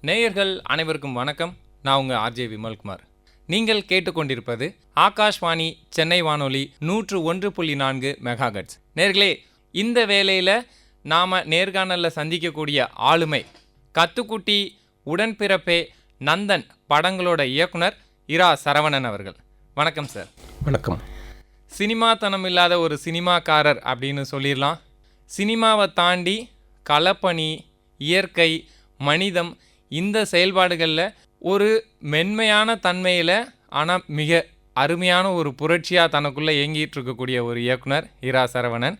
நேயர்கள் அனைவருக்கும் வணக்கம். நான் உங்கள் ஆர்ஜே விமல்குமார். நீங்கள் கேட்டுக்கொண்டிருப்பது ஆகாஷ்வாணி சென்னை வானொலி 101.4 மெகாஹெர்ட்ஸ். நேயர்களே, இந்த வேளையில் நாம் நேர்காணலில் சந்திக்கக்கூடிய ஆளுமை கத்துக்குட்டி, உடன்பிறப்பே, நந்தன் படங்களோட இயக்குனர் இரா சரவணன் அவர்கள். வணக்கம் சார். வணக்கம். சினிமாத்தனம் இல்லாத ஒரு சினிமாக்காரர் அப்படின்னு சொல்லிடலாம். சினிமாவை தாண்டி களப்பணி, இயற்கை, மனிதம், இந்த செயல்பாடுகளில் ஒரு மென்மையான தன்மையில் ஆனால் மிக அருமையான ஒரு புரட்சியாக தனக்குள்ளே இயங்கிட்டு இருக்கக்கூடிய ஒரு இயக்குனர் இரா சரவணன்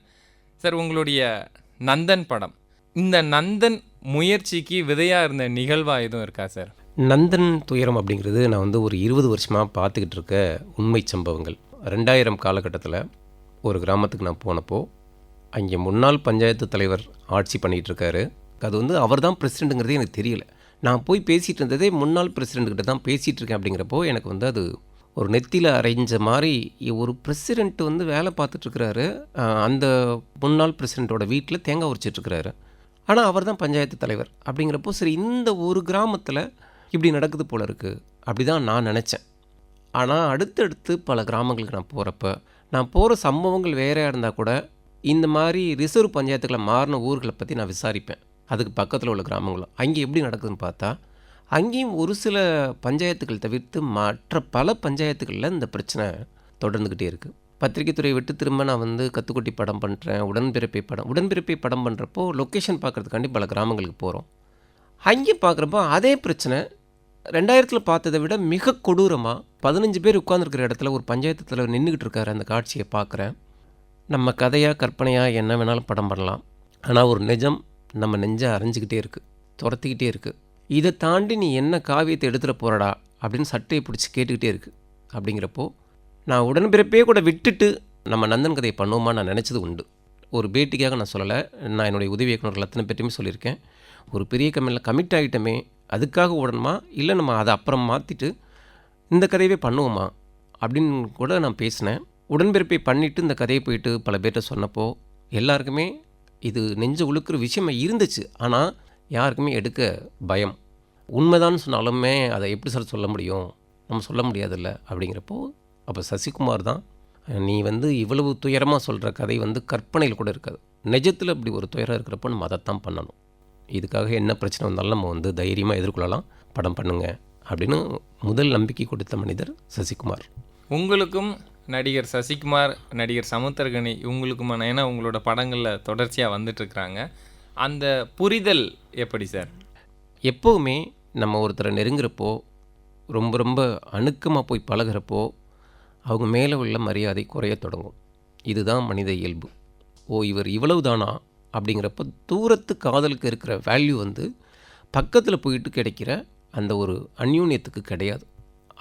சார். உங்களுடைய நந்தன் படம், இந்த நந்தன் முயற்சிக்கு விதையாக இருந்த நிகழ்வாக எதுவும் இருக்கா சார்? நந்தன் துயரம் அப்படிங்கிறது நான் ஒரு 20 வருஷமாக பார்த்துக்கிட்டு இருக்க உண்மை சம்பவங்கள். 2000 காலகட்டத்தில் ஒரு கிராமத்துக்கு நான் போனப்போ அங்கே முன்னாள் பஞ்சாயத்து தலைவர் ஆட்சி பண்ணிகிட்டு இருக்காரு. அது அவர் தான் பிரசிடெண்ட்டுங்கிறதே எனக்கு தெரியல. நான் போய் பேசிகிட்டு இருந்ததே முன்னாள் பிரசிடெண்ட்கிட்ட தான் பேசிகிட்டு இருக்கேன். அப்படிங்கிறப்போ எனக்கு அது ஒரு நெத்தியில் அரைஞ்ச மாதிரி, ஒரு பிரசிடெண்ட் வேலை பார்த்துட்ருக்கிறாரு. அந்த முன்னாள் பிரசிடெண்ட்டோட வீட்டில் தேங்காய் உரிச்சிட்ருக்கிறாரு. ஆனால் அவர் தான் பஞ்சாயத்து தலைவர். அப்படிங்கிறப்போ சரி, இந்த ஒரு கிராமத்தில் இப்படி நடக்குது போல இருக்குது அப்படி தான் நான் நினச்சேன். ஆனால் அடுத்தடுத்து பல கிராமங்களுக்கு நான் போகிறப்ப, நான் போகிற சம்பவங்கள் வேறையாக இருந்தால் கூட இந்த மாதிரி ரிசர்வ் பஞ்சாயத்துக்களை மாறின ஊர்களை பற்றி நான் விசாரிப்பேன். அதுக்கு பக்கத்தில் உள்ள கிராமங்களும் அங்கே எப்படி நடக்குதுன்னு பார்த்தா, அங்கேயும் ஒரு சில பஞ்சாயத்துக்கள் தவிர்த்து மற்ற பல பஞ்சாயத்துக்களில் இந்த பிரச்சனை தொடர்ந்துக்கிட்டே இருக்குது. பத்திரிகை துறையை விட்டு திரும்ப நான் கத்துக்குட்டி படம் பண்ணுறேன், உடன்பிறப்பை படம் பண்ணுறப்போ லொக்கேஷன் பார்க்குறதுக்காண்டி பல கிராமங்களுக்கு போகிறோம். அங்கே பார்க்குறப்போ அதே பிரச்சனை 2000 பார்த்ததை விட மிக கொடூரமாக 15 பேர் உட்காந்துருக்கிற இடத்துல ஒரு பஞ்சாயத்து தலைவர் நின்றுக்கிட்டு இருக்காரு. அந்த காட்சியை பார்க்குறேன். நம்ம கதையாக கற்பனையாக என்ன வேணாலும் படம் பண்ணலாம், ஆனால் ஒரு நிஜம் நம்ம நெஞ்சை அரைஞ்சிக்கிட்டே இருக்குது, துரத்திக்கிட்டே இருக்குது. இதை தாண்டி நீ என்ன காவியத்தை எடுத்துகிட்டு போகிறடா அப்படின்னு சட்டையை பிடிச்சி கேட்டுக்கிட்டே இருக்குது. அப்படிங்கிறப்போ நான் உடன்பிறப்பே கூட விட்டுட்டு நம்ம நந்தன் கதையை பண்ணுவோமா நான் நினச்சது உண்டு. ஒரு பேட்டிக்காக நான் சொல்லலை, நான் என்னுடைய உதவி இயக்குநர்கள் அத்தனை பேர்ட்டையுமே சொல்லியிருக்கேன். ஒரு பெரிய கம்பெனியில் கமிட் ஆகிட்டோமே, அதுக்காக உடனுமா இல்லை நம்ம அதை அப்புறம் மாற்றிட்டு இந்த கதையவே பண்ணுவோமா அப்படின்னு கூட நான் பேசினேன். உடன்பிறப்பை பண்ணிவிட்டு இந்த கதையை போயிட்டு பல பேர்கிட்ட சொன்னப்போ எல்லாருக்குமே இது நெஞ்சு உழுக்கிற விஷயமாக இருந்துச்சு. ஆனால் யாருக்குமே எடுக்க பயம். உண்மைதான் சொன்னாலுமே அதை எப்படி சார் சொல்ல முடியும், நம்ம சொல்ல முடியாதில்ல. அப்படிங்கிறப்போ அப்போ சசிகுமார் தான், நீ இவ்வளவு துயரமாக சொல்கிற கதை கற்பனையில் கூட இருக்காது, நிஜத்தில் இப்படி ஒரு துயரம் இருக்கிறப்போ நம்ம அதைத்தான் பண்ணணும். இதுக்காக என்ன பிரச்சனை வந்தாலும் நம்ம தைரியமாக எதிர்கொள்ளலாம், படம் பண்ணுங்க அப்படின்னு முதல் நம்பிக்கை கொடுத்த மனிதர் சசிகுமார். உங்களுக்கும் நடிகர் சசிகுமார், நடிகர் சமுத்திரகனி இவங்களுக்குமான, ஏன்னா உங்களோட படங்களில் தொடர்ச்சியாக வந்துட்டுருக்குறாங்க, அந்த புரிதல் எப்படி சார்? எப்போவுமே நம்ம ஒருத்தரை நெருங்குறப்போ, ரொம்ப ரொம்ப அணுக்கமாக போய் பழகிறப்போ அவங்க மேலே உள்ள மரியாதை குறைய தொடங்கும். இதுதான் மனித இயல்பு. இவர் இவ்வளவு தானா அப்படிங்கிறப்ப தூரத்து காதலுக்கு இருக்கிற வேல்யூ பக்கத்தில் போயிட்டு கிடைக்கிற அந்த ஒரு அந்யூன்யத்துக்கு கிடையாது.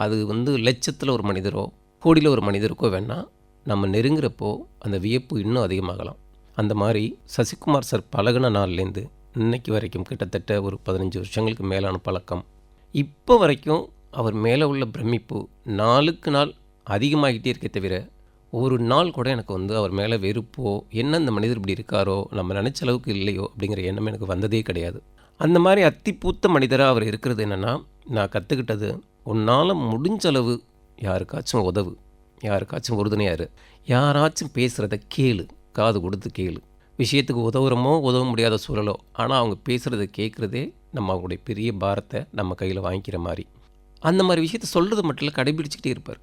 அது லட்சத்தில் ஒரு மனிதரோ கோடியில் ஒரு மனிதருக்கோ வேணால் நம்ம நெருங்குறப்போ அந்த வியப்பு இன்னும் அதிகமாகலாம். அந்த மாதிரி சசிகுமார் சார் பழகின நாள்லேருந்து இன்னைக்கு வரைக்கும் கிட்டத்தட்ட ஒரு 15 வருஷங்களுக்கு மேலான பழக்கம். இப்போ வரைக்கும் அவர் மேலே உள்ள பிரமிப்பு நாளுக்கு நாள் அதிகமாகிட்டே இருக்கே தவிர ஒரு நாள் கூட எனக்கு அவர் மேலே வெறுப்போ, என்ன இந்த மனிதர் இப்படி இருக்காரோ, நம்ம நினச்ச அளவுக்கு இல்லையோ அப்படிங்கிற எண்ணம் எனக்கு வந்ததே கிடையாது. அந்த மாதிரி அத்திப்பூத்த மனிதராக அவர் இருக்கிறது என்னென்னா, நான் கற்றுக்கிட்டது, உன்னால் முடிஞ்ச அளவு யாருக்காச்சும் உதவு, யாருக்காச்சும் உறுதுணையாரு, யாராச்சும் பேசுகிறத கேளு, காது கொடுத்து கேளு. விஷயத்துக்கு உதவுறமோ உதவ முடியாத சூழலோ, ஆனால் அவங்க பேசுகிறத கேட்குறதே நம்ம அவங்களுடைய பெரிய பாரத்தை நம்ம கையில் வாங்கிக்கிற மாதிரி. அந்த மாதிரி விஷயத்த சொல்கிறது மட்டும் இல்லை, கடைபிடிச்சிக்கிட்டே இருப்பார்.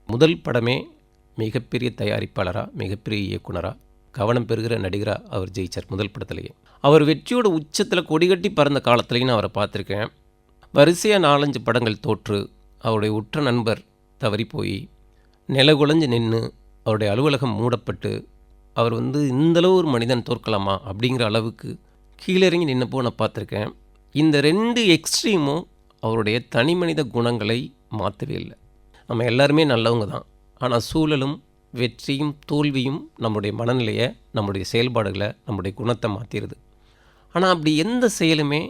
முதல் படமே மிகப்பெரிய தயாரிப்பாளராக, மிகப்பெரிய இயக்குனராக, கவனம் பெறுகிற நடிகராக அவர் ஜெயிச்சார் முதல் படத்துலேயே. அவர் வெற்றியோட உச்சத்தில் கொடிகட்டி பறந்த காலத்துலேயும் நான் அவரை பார்த்துருக்கேன். வரிசையாக 4-5 படங்கள் தோற்று அவருடைய உற்ற நண்பர் தவறி போய் நிலகுலைஞ்சு நின்று அவருடைய அலுவலகம் மூடப்பட்டு அவர் இந்தளவு ஒரு மனிதன் தோற்கலாமா அப்படிங்கிற அளவுக்கு கீழிறங்கி நின்னப்போ நான் பார்த்துருக்கேன். இந்த 2 எக்ஸ்ட்ரீமும் அவருடைய தனி மனித குணங்களை மாற்றவே இல்லை. நம்ம எல்லாருமே நல்லவங்க தான், ஆனால் சூழலும் வெற்றியும் தோல்வியும் நம்முடைய மனநிலையை, நம்முடைய செயல்பாடுகளை, நம்முடைய குணத்தை மாற்றிடுது. ஆனால் அப்படி எந்த செயலுமே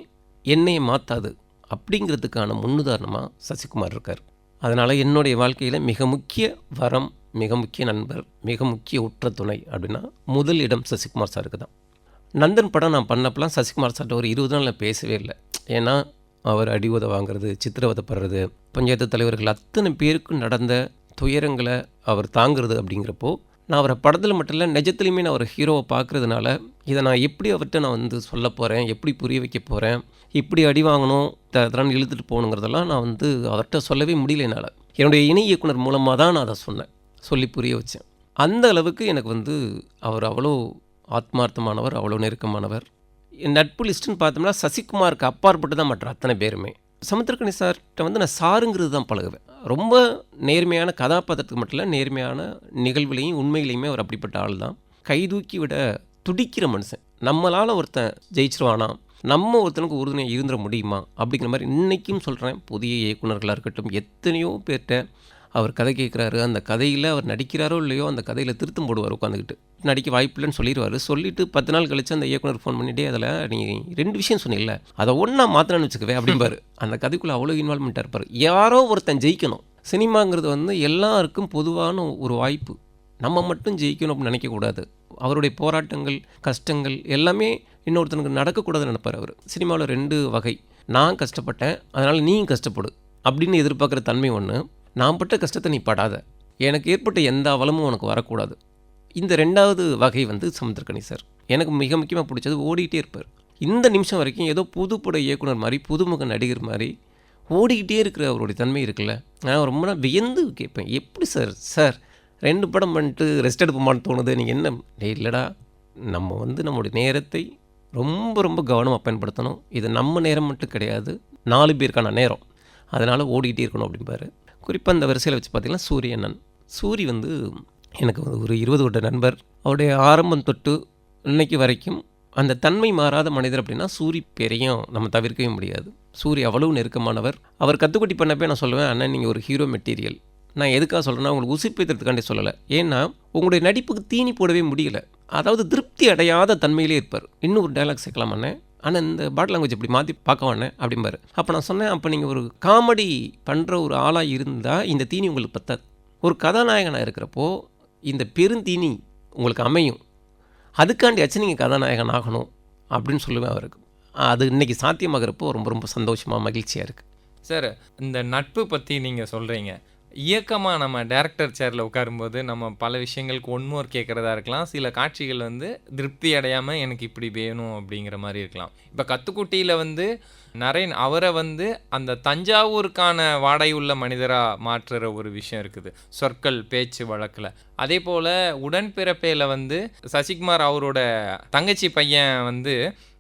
என்னையை மாற்றாது அப்படிங்கிறதுக்கான முன்னுதாரணமாக சசிகுமார் இருக்கார். அதனால் என்னுடைய வாழ்க்கையில் மிக முக்கிய வரம், மிக முக்கிய நண்பர், மிக முக்கிய உற்ற துணை அப்படின்னா முதல் இடம் சசிகுமார் சாருக்கு தான். நந்தன் படம் நான் பண்ணப்பெல்லாம் சசிகுமார் சார்ட்ட ஒரு 20 நாள் நான் பேசவே இல்லை. ஏன்னா அவர் அடி உதை வாங்குறது, சித்திரவதைப்படுறது, பஞ்சாயத்து தலைவர்கள் அத்தனை பேருக்கும் நடந்த துயரங்களை அவர் தாங்கிறது அப்படிங்கிறப்போ, நான் அவரை படத்தில் மட்டும் இல்லை நிஜத்துலையுமே நான் ஒரு ஹீரோவை பார்க்குறதுனால, இதை நான் எப்படி அவர்கிட்ட நான் வந்து சொல்ல போகிறேன், எப்படி புரிய வைக்க போகிறேன், இப்படி அடி வாங்கணும், தரன்னு இழுத்துட்டு போகணுங்கிறதெல்லாம் நான் வந்து அவர்கிட்ட சொல்லவே முடியல என்னால். என்னுடைய இணை இயக்குனர் மூலமாக தான் நான் அதை சொன்னேன், சொல்லி புரிய வச்சேன். அந்த அளவுக்கு எனக்கு வந்து அவர் அவ்வளோ ஆத்மார்த்தமானவர், அவ்வளோ நெருக்கமானவர். என் நட்பு லிஸ்ட்டுன்னு பார்த்தோம்னா சசிகுமாருக்கு அப்பாற்பட்டு தான் மற்ற அத்தனை பேருமே. சமுத்திரக்கனி சார்கிட்ட வந்து நான் சாருங்கிறது தான் பழகுவேன். ரொம்ப நேர்மையான கதாபாத்திரத்துக்கு மட்டும் இல்லை, நேர்மையான நிகழ்வுலையும் உண்மையிலையுமே அவர் அப்படிப்பட்ட ஆள் தான். கைதூக்கி விட துடிக்கிற மனுஷன். நம்மளால் ஒருத்தன் ஜெயிச்சிருவானா, நம்ம ஒருத்தனுக்கு உறுதுணையாக இருந்துட முடியுமா அப்படிங்கிற மாதிரி இன்றைக்கும் சொல்கிறேன். புதிய இயக்குநர்களாக இருக்கட்டும், எத்தனையோ பேர்கிட்ட அவர் கதை கேட்குறாரு, அந்த கதையில் அவர் நடிக்கிறாரோ இல்லையோ அந்த கதையில் திருத்தம் போடுவார் உட்காந்துக்கிட்டு. நடிக்க வாய்ப்பில்லைன்னு சொல்லிடுவார். சொல்லிவிட்டு 10 நாள் கழித்து அந்த இயக்குனர் ஃபோன் பண்ணிட்டே, அதில் நீ 2 விஷயம் சொன்னீங்கல்ல, அதை ஒன்றா மாற்றினு வச்சுக்கவே அப்படிம்பாரு. அந்த கதைக்குள்ளே அவ்வளோ இன்வால்மெண்ட்டாக இருப்பார். யாரோ ஒருத்தன் ஜெயிக்கணும். சினிமாங்கிறது வந்து எல்லாருக்கும் பொதுவான ஒரு வாய்ப்பு. நம்ம மட்டும் ஜெயிக்கணும் அப்படின்னு நினைக்கக்கூடாது. அவருடைய போராட்டங்கள், கஷ்டங்கள் எல்லாமே இன்னொருத்தனுக்கு நடக்கக்கூடாதுன்னு நினைப்பார் அவர். சினிமாவில் 2 வகை. நான் கஷ்டப்பட்டேன், அதனால் நீயும் கஷ்டப்படு அப்படின்னு எதிர்பார்க்குற தன்மை ஒன்று. நான் பட்ட கஷ்டத்தை நீ படாத, எனக்கு ஏற்பட்ட எந்த அவலமும் உனக்கு வரக்கூடாது. இந்த 2வது வகை வந்து சமுத்திரக்கனி சார். எனக்கு மிக முக்கியமாக பிடிச்சது ஓடிக்கிட்டே இருப்பார். இந்த நிமிஷம் வரைக்கும் ஏதோ புதுப்பட இயக்குனர் மாதிரி, புதுமுக நடிகர் மாதிரி ஓடிக்கிட்டே இருக்கிற அவருடைய தன்மை இருக்குல்ல, நான் ரொம்ப நாள் வியந்து கேட்பேன். எப்படி சார் 2 படம் பண்ணிட்டு ரெஸ்ட் எடுப்போமான்னு தோணுது, நீங்கள் என்ன? இல்லைடா, நம்ம வந்து நம்மளுடைய நேரத்தை ரொம்ப ரொம்ப கவனமாக பயன்படுத்தணும். இது நம்ம நேரம் மட்டும் கிடையாது, 4 பேருக்கான நேரம், அதனால் ஓடிக்கிட்டே இருக்கணும் அப்படிம்பாரு. குறிப்பாக அந்த வரிசையில் வச்சு பார்த்திங்கன்னா சூரியண்ணன். சூரி வந்து எனக்கு ஒரு 20 வருட நண்பர். அவருடைய ஆரம்பம் தொட்டு இன்னைக்கு வரைக்கும் அந்த தன்மை மாறாத மனிதர் அப்படின்னா சூரி பேரையும் நம்ம தவிர்க்கவே முடியாது. சூரி அவ்வளவு நெருக்கமானவர். அவர் கத்துக்குட்டி பண்ணப்பே நான் சொல்லுவேன், அண்ணன் நீங்கள் ஒரு ஹீரோ மெட்டீரியல். நான் எதுக்காக சொல்கிறேன்னா, உங்களுக்கு உசுப்பேற்றுறதுக்காண்டி சொல்லலை. ஏன்னா உங்களுடைய நடிப்புக்கு தீனி போடவே முடியல. அதாவது திருப்தி அடையாத தன்மையிலே இருப்பார். இன்னும் ஒரு டைலாக் சேர்க்கலாம் அண்ணன், ஆனால் இந்த பாடி லாங்குவேஜ் இப்படி மாற்றி பார்க்கவானே அப்படிம்பாரு. அப்போ நான் சொன்னேன், அப்போ நீங்கள் ஒரு காமெடி பண்ணுற ஒரு ஆளாக இருந்தால் இந்த தீனி உங்களுக்கு பத்தாது. ஒரு கதாநாயகனாக இருக்கிறப்போ இந்த பெருந்தீனி உங்களுக்கு அமையும். அதுக்காண்டியாச்சும் நீங்கள் கதாநாயகன் ஆகணும் அப்படின்னு சொல்லுவேன் அவருக்கு. அது இன்றைக்கி சாத்தியமாகிறப்போ ரொம்ப ரொம்ப சந்தோஷமாக மகிழ்ச்சியாக இருக்குது. சார், இந்த நட்பு பற்றி நீங்கள் சொல்கிறீங்க. இயக்கமாக நம்ம டேரக்டர் சேரில் உட்காரும்போது நம்ம பல விஷயங்களுக்கு ஒன்மோர் கேட்குறதா இருக்கலாம். சில காட்சிகள் வந்து திருப்தி அடையாமல் எனக்கு இப்படி வேணும் அப்படிங்கிற மாதிரி இருக்கலாம். இப்போ கத்துக்குட்டியில் வந்து நரேன் அவரை வந்து அந்த தஞ்சாவூருக்கான வாடை உள்ள மனிதராக மாற்றுற ஒரு விஷயம் இருக்குது, சொற்கள் பேச்சு வழக்கில். அதே போல் உடன்பிறப்பையில் வந்து சசிகுமார் அவரோட தங்கச்சி பையன் வந்து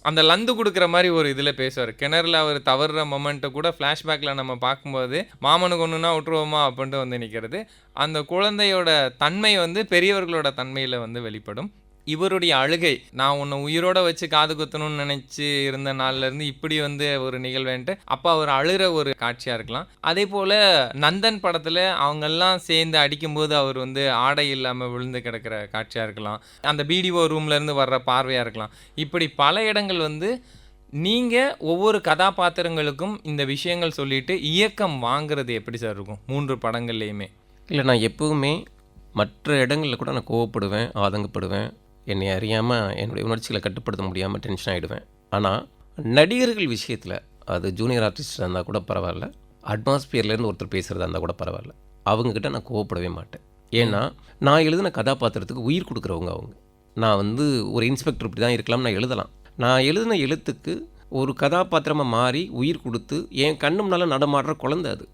அந்த லந்து கொடுக்குற மாதிரி ஒரு இதில் பேசுவார். கிணறுல அவர் தவறுற மொமெண்ட்டை கூட ஃப்ளாஷ்பேக்கில் நம்ம பார்க்கும்போது மாமனுக்கு ஒன்றுனா விட்டுருவோமா அப்படின்ட்டு வந்து நிற்கிறது. அந்த குழந்தையோட தன்மை வந்து பெரியவர்களோட தன்மையில் வந்து வெளிப்படும். இவருடைய அழுகை, நான் உன்னை உயிரோட வச்சு காது குத்தணும்னு நினச்சி இருந்த நாள்லேருந்து இப்படி வந்து ஒரு நிகழ்வேன்ட்டு அப்போ அவர் அழுகிற ஒரு காட்சியாக இருக்கலாம். அதே போல் நந்தன் படத்தில் அவங்கெல்லாம் சேர்ந்து அடிக்கும்போது அவர் வந்து ஆடை இல்லாமல் விழுந்து கிடக்கிற காட்சியாக இருக்கலாம். அந்த பிடிஓ ரூம்லேருந்து வர்ற பார்வையாக இருக்கலாம். இப்படி பல இடங்கள் வந்து நீங்கள் ஒவ்வொரு கதாபாத்திரங்களுக்கும் இந்த விஷயங்கள் சொல்லிட்டு இயக்கம் வாங்குறது எப்படி சார் இருக்கும் 3 படங்கள்லேயுமே? இல்லை, நான் எப்போவுமே மற்ற இடங்களில் கூட நான் கோவப்படுவேன், ஆதங்கப்படுவேன், என்னை அறியாமல் என்னுடைய உணர்ச்சிகளை கட்டுப்படுத்த முடியாமல் டென்ஷன் ஆகிடுவேன். ஆனால் நடிகர்கள் விஷயத்தில், அது ஜூனியர் ஆர்டிஸ்டாக இருந்தால் கூட பரவாயில்ல, அட்மாஸ்பியர்லேருந்து ஒருத்தர் பேசுகிறதா இருந்தால் கூட பரவாயில்ல, அவங்கக்கிட்ட நான் கோவப்படவே மாட்டேன். ஏன்னா நான் எழுதின கதாபாத்திரத்துக்கு உயிர் கொடுக்குறவங்க அவங்க. நான் வந்து ஒரு இன்ஸ்பெக்டர் இப்படி தான் இருக்கலாம் நான் எழுதலாம். நான் எழுதின எழுத்துக்கு ஒரு கதாபாத்திரமாக மாறி உயிர் கொடுத்து என் கண்ணு முன்னால் நடமாடுற குழந்தை அது.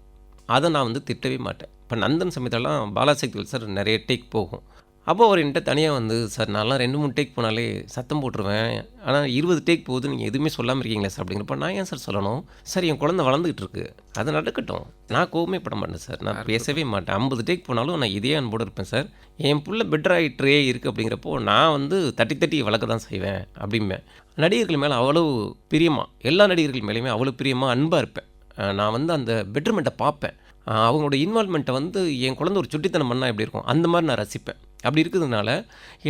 அதை நான் வந்து திட்டவே மாட்டேன். இப்போ நந்தன் சமயத்தெல்லாம் பாலாசக்திகள் சார் நிறைய டேக் போகும். அப்போ அவர் என்கிட்ட தனியாக வந்து, சார் நான்லாம் 2-3 டேக் போனாலே சத்தம் போட்டுருவேன், ஆனால் 20 டேக் போகுது, நீங்கள் எதுவுமே சொல்லாமல் இருக்கீங்களா சார் அப்படிங்கிறப்ப, நான் ஏன் சார் சொல்லணும்? சார் என் குழந்தை வளர்ந்துக்கிட்டு இருக்கு, அது நடக்கட்டும், நான் கோவமே பட மாட்டேன் சார், நான் பேசவே மாட்டேன். 50 டேக் போனாலும் நான் இதே அன்போடு இருப்பேன் சார். என் புள்ள பெட்டர் ஆகிட்டே இருக்குது அப்படிங்கிறப்போ நான் வந்து தட்டி வளர்க்க தான் செய்வேன் அப்படிம்பேன். நடிகர்கள் மேலே அவ்வளோ பிரியமாக, எல்லா நடிகர்கள் மேலேயுமே அவ்வளோ பிரியமாக அன்பாக இருப்பேன். நான் வந்து அந்த பெட்டர்மெண்ட்டை பார்ப்பேன். அவங்களோட இன்வால்மெண்ட்டை வந்து என் குழந்தை ஒரு சுட்டித்தனம் பண்ணால் எப்படி இருக்கும் அந்த மாதிரி நான் ரசிப்பேன். அப்படி இருக்கிறதுனால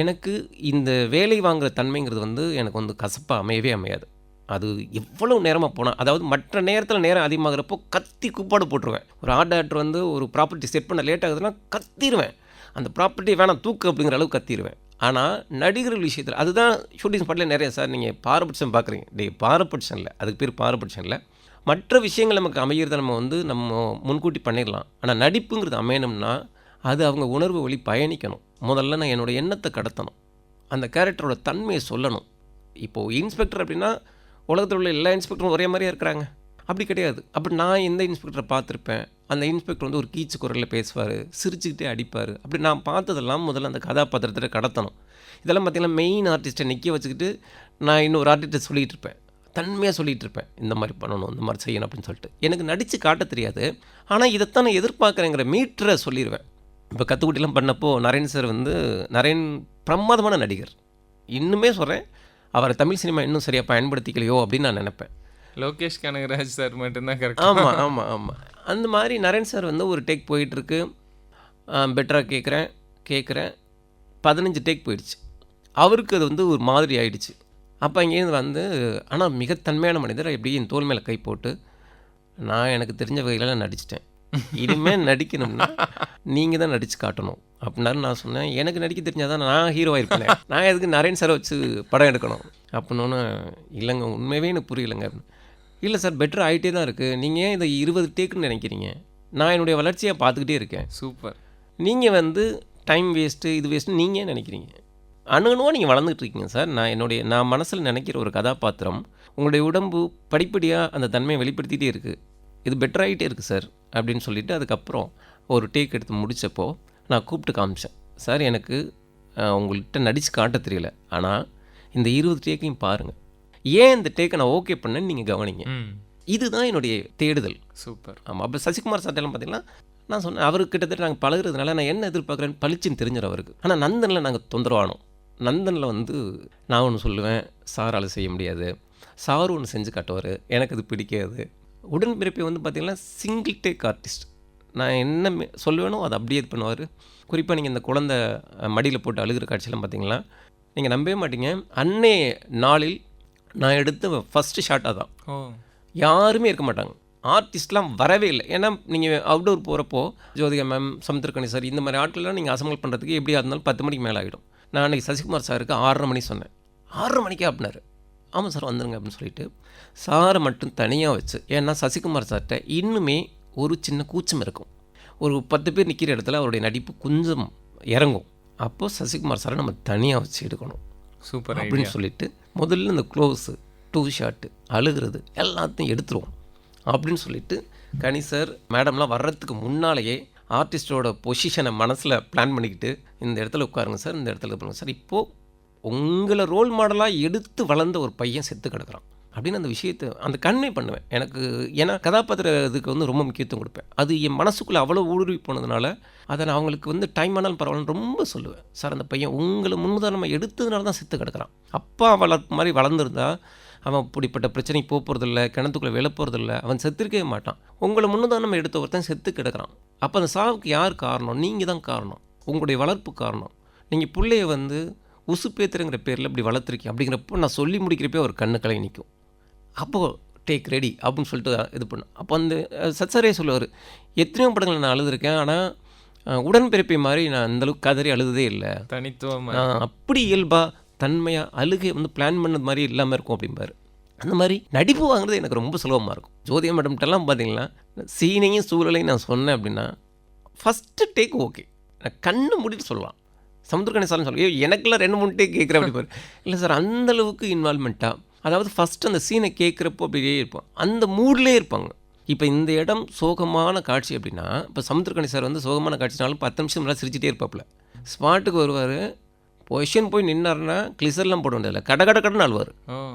எனக்கு இந்த வேலை வாங்குகிற தன்மைங்கிறது வந்து எனக்கு வந்து கசப்பாக அமையவே அமையாது. அது எவ்வளோ நேரமாக போனால், அதாவது மற்ற நேரத்தில் நேரம் அதிகமாகிறப்போ கத்தி குப்பாடு போட்டுருவேன். ஒரு ஆர்ட் ஆக்டர் வந்து ஒரு ப்ராப்பர்ட்டி செட் பண்ண லேட் ஆகுதுன்னா கத்திடுவேன், அந்த ப்ராப்பர்ட்டி வேணாம் தூக்கு அப்படிங்கிற அளவுக்கு கத்திடுவேன். ஆனால் நடிகர்கள் விஷயத்தில் அதுதான் ஷூட்டிங் ஸ்பாட்டில் நிறைய, சார் நீங்கள் பாரபட்சம் பார்க்குறீங்க, பாரபட்சம் இல்லை, அதுக்கு பேர் பாரபட்சம் இல்லை, மற்ற விஷயங்கள் நமக்கு அமைகிறத நம்ம வந்து நம்ம முன்கூட்டி பண்ணிடலாம். ஆனால் நடிப்புங்கிறது அமையணும்னா அது அவங்க உணர்வு வழி பயணிக்கணும். முதல்ல நான் என்னோடய எண்ணத்தை கடத்தணும், அந்த கேரக்டரோட தன்மையை சொல்லணும். இப்போது இன்ஸ்பெக்டர் அப்படின்னா உலகத்தில் உள்ள எல்லா இன்ஸ்பெக்டரும் ஒரே மாதிரியாக இருக்கிறாங்க, அப்படி கிடையாது. அப்படி நான் எந்த இன்ஸ்பெக்டரை பார்த்துருப்பேன், அந்த இன்ஸ்பெக்டர் வந்து ஒரு கீச்சு குரலில் பேசுவார், சிரிச்சுக்கிட்டே அடிப்பார். அப்படி நான் பார்த்ததெல்லாம் முதல்ல அந்த கதாபாத்திரத்தை கடத்தணும். இதெல்லாம் பார்த்திங்கன்னா மெயின் ஆர்டிஸ்ட்டை நிற்க வச்சுக்கிட்டு நான் இன்னொரு ஆர்டிஸ்ட்டை சொல்லிகிட்டு இருப்பேன், தன்மையாக சொல்லிகிட்டு இருப்பேன், இந்த மாதிரி பண்ணணும், இந்த மாதிரி செய்யணும் அப்படின்னு சொல்லிட்டு. எனக்கு நடித்து காட்ட தெரியாது, ஆனால் இதைத்தான் நான் எதிர்பார்க்குறேங்கிற மீட்டரை சொல்லிடுவேன். இப்போ கற்றுக்குட்டிலாம் பண்ணப்போ நரேன் சார் வந்து நரேன் பிரமாதமான நடிகர். இன்னுமே சொல்கிறேன், அவரை தமிழ் சினிமா இன்னும் சரியாக பயன்படுத்திக்கலையோ அப்படின்னு நான் நினைப்பேன். லோகேஷ் கனகராஜ் சார் மட்டும்தான் கரெக்ட். ஆமாம் ஆமாம் ஆமாம். அந்த மாதிரி நரேன் சார் வந்து ஒரு டேக் போயிட்டுருக்கு, பெட்டராக கேட்குறேன் 15 டேக் போயிடுச்சு. அவருக்கு அது வந்து ஒரு மாதிரி ஆயிடுச்சு. அப்போ அங்கேருந்து வந்து, ஆனால் மிக தன்மையான மனிதர், எப்படி என் தோல் மேலே கை போட்டு, நான் எனக்கு தெரிஞ்ச வகையில் நான் நடிச்சிட்டேன், இனிமேல் நடிக்கணும்னா நீங்கள் தான் நடித்து காட்டணும் அப்படின்னாரு. நான் சொன்னேன், எனக்கு நடிக்க தெரிஞ்சால் தான் நான் ஹீரோவாக இருப்பேன், நான் எதுக்கு நரேன் சாரை வச்சு படம் எடுக்கணும் அப்படின்னோன்னு. இல்லைங்க, உண்மையாகவே எனக்கு புரியலைங்க. இல்லை சார், பெட்டர் ஆகிட்டே தான் இருக்குது, நீங்கள் ஏன் இதை 20 டேக்குன்னு நினைக்கிறீங்க, நான் என்னுடைய வளர்ச்சியை பார்த்துக்கிட்டே இருக்கேன். சூப்பர். நீங்கள் வந்து டைம் வேஸ்ட்டு இது வேஸ்ட்டு நீங்கள் ஏன் நினைக்கிறீங்க, அணுகணுவாக நீங்கள் வளர்ந்துட்டு இருக்கீங்க சார். நான் மனசில் நினைக்கிற ஒரு கதாபாத்திரம் உங்களுடைய உடம்பு படிப்படியாக அந்த தன்மையை வெளிப்படுத்திகிட்டே இருக்குது, இது பெட்டர் ஆகிட்டே இருக்குது சார் அப்படின்னு சொல்லிவிட்டு, அதுக்கப்புறம் ஒரு டேக் எடுத்து முடித்தப்போ நான் கூப்பிட்டு காமிச்சேன். சார், எனக்கு உங்கள்கிட்ட நடித்து காட்ட தெரியல, ஆனால் இந்த 20 டேக்கையும் பாருங்கள், ஏன் இந்த டேக்கை நான் ஓகே பண்ணேன்னு நீங்கள் கவனிங்க, இதுதான் என்னுடைய தேடுதல். சூப்பர். ஆமாம். அப்போ சசிகுமார் சார்ட்டெல்லாம் பார்த்தீங்கன்னா நான் சொன்னேன், அவருக்கு கிட்டத்தட்ட நாங்கள் பழகுறதுனால நான் என்ன எதிர்பார்க்குறேன்னு பளிச்சுன்னு தெரிஞ்சிடும் அவருக்கு. ஆனால் நந்தனில் நாங்கள் தொந்தரவானோம். நந்தனில் வந்து நான் ஒன்று சொல்லுவேன், சாரால் செய்ய முடியாது, சார் ஒன்று செஞ்சு காட்டுவார், எனக்கு அது பிடிக்காது. உடன்பிறப்பை வந்து பார்த்திங்கன்னா சிங்கிள் டேக் ஆர்டிஸ்ட், நான் என்ன சொல்லுவேனோ அதை அப்படியே இது பண்ணுவார். குறிப்பாக நீங்கள் இந்த குழந்தை மடியில் போட்டு அழுகிற காட்சியெல்லாம் பார்த்தீங்களா, நீங்கள் நம்பவே மாட்டீங்க, அன்னைய நாளில் நான் எடுத்த ஃபஸ்ட்டு ஷாட்டாக தான். யாருமே இருக்க மாட்டாங்க, ஆர்டிஸ்ட்லாம் வரவே இல்லை. ஏன்னா நீங்கள் அவுட்டோர் போகிறப்போ ஜோதிகா மேம், சமுத்திரக்கணி சார், இந்த மாதிரி ஆட்கள்லாம் நீங்கள் அசம்பிள் பண்ணுறதுக்கு எப்படியா இருந்தாலும் 10 மணிக்கு மேலே ஆகிடும். நான் அன்றைக்கி சசிகுமார் சாருக்கு 6:30 மணி சொன்னேன். 6:30 மணிக்கே அப்படின்னாரு. ஆமாம் சார் வந்துடுங்க அப்படின்னு சொல்லிட்டு சாரை மட்டும் தனியாக வச்சு, ஏன்னா சசிகுமார் சார்கிட்ட இன்னுமே ஒரு சின்ன கூச்சம் இருக்கும், ஒரு 10 பேர் நிற்கிற இடத்துல அவருடைய நடிப்பு கொஞ்சம் இறங்கும். அப்போது சசிகுமார் சாரை நம்ம தனியாக வச்சு எடுக்கணும். சூப்பர் அப்படின்னு சொல்லிட்டு முதல்ல இந்த க்ளோஸு 2 ஷாட்டு அழுகிறது எல்லாத்தையும் எடுத்துருவோம் அப்படின்னு சொல்லிட்டு, கனி சார் மேடம்லாம் வர்றதுக்கு முன்னாலேயே ஆர்டிஸ்டோட பொசிஷனை மனசில் பிளான் பண்ணிக்கிட்டு, இந்த இடத்துல உட்காருங்க சார், இந்த இடத்துல பண்ணுங்க சார், இப்போது உங்களை ரோல் மாடலாக எடுத்து வளர்ந்த ஒரு பையன் செத்து கிடக்குறான் அப்படின்னு அந்த விஷயத்தை அந்த கன்வே பண்ணுவேன். எனக்கு ஏன்னா கதாபாத்திர இதுக்கு வந்து ரொம்ப முக்கியத்துவம் கொடுப்பேன். அது என் மனசுக்குள்ளே அவ்வளோ ஊடுருவி போனதுனால அதை நான் அவங்களுக்கு வந்து டைம் ஆனாலும் பரவாயில்லன்னு ரொம்ப சொல்லுவேன். சார், அந்த பையன் உங்களை முன்னுதாரணமாக எடுத்ததுனால தான் செத்து கிடக்குறான், அப்பா வளர்ப்பு மாதிரி வளர்ந்துருந்தா அவன் இப்படிப்பட்ட பிரச்சனைக்கு போகிறதில்ல, கிணத்துக்குள்ளே விழ போகிறதில்ல, அவன் செத்துருக்கவே மாட்டான். உங்களை முன்னுதாரணம் எடுத்த ஒருத்தன் செத்து கிடக்குறான். அப்போ அந்த சாவுக்கு யார் காரணம்? நீங்கள் தான் காரணம், உங்களுடைய வளர்ப்பு காரணம். நீங்கள் பிள்ளைய வந்து உசுப்பேத்துறங்கிற பேரில் இப்படி வளர்த்துருக்கீங்க அப்படிங்கிறப்போ நான் சொல்லி முடிக்கிறப்பே ஒரு கண்ணு கலங்கி நிற்கும். அப்போது டேக் ரெடி அப்படின்னு சொல்லிட்டு இது பண்ணேன். அப்போ அந்த சத்சரே சொல்லுவார், எத்தனையோ படங்கள் நான் அழுதுருக்கேன், ஆனால் உடன்பிறப்பை மாதிரி நான் அந்தளவுக்கு கதறி அழுததே இல்லை, தனித்துவம் அப்படி இயல்பாக தன்மையாக அழுகை வந்து பிளான் பண்ணது மாதிரி இல்லாமல் இருக்கும் அப்படிம்பார். அந்த மாதிரி நடிப்பு வாங்குறது எனக்கு ரொம்ப சுலபமாக இருக்கும். ஜோதியா மேடம்கிட்டலாம் பார்த்தீங்கன்னா சீனையும் சூழலையும் நான் சொன்னேன் அப்படின்னா ஃபஸ்ட்டு டேக் ஓகே, நான் கண்ணு மூடிட்டு சொல்லலாம். சமுத்திரக்கணி சார்னு சொல்லுவேன், எனக்கெல்லாம் 2-3 டேக் கேட்குறேன் அப்படி பாரு. இல்லை சார், அந்தளவுக்கு இன்வால்மெண்ட்டாக, அதாவது ஃபஸ்ட்டு அந்த சீனை கேட்குறப்போ அப்படியே இருப்போம், அந்த மூட்லேயே இருப்பாங்க. இப்போ இந்த இடம் சோகமான காட்சி அப்படின்னா, இப்போ சமுத்திரக்கணி சார் வந்து சோகமான காட்சினாலும் 10 நிமிஷம் நல்லா சிரிச்சிட்டே இருப்பாப்புல. ஸ்பாட்டுக்கு வருவார், பொசிஷன் போய் நின்னாருன்னா கிளிசர்லாம் போட வேண்டியதில்லை, கடன்னு அழுவார்,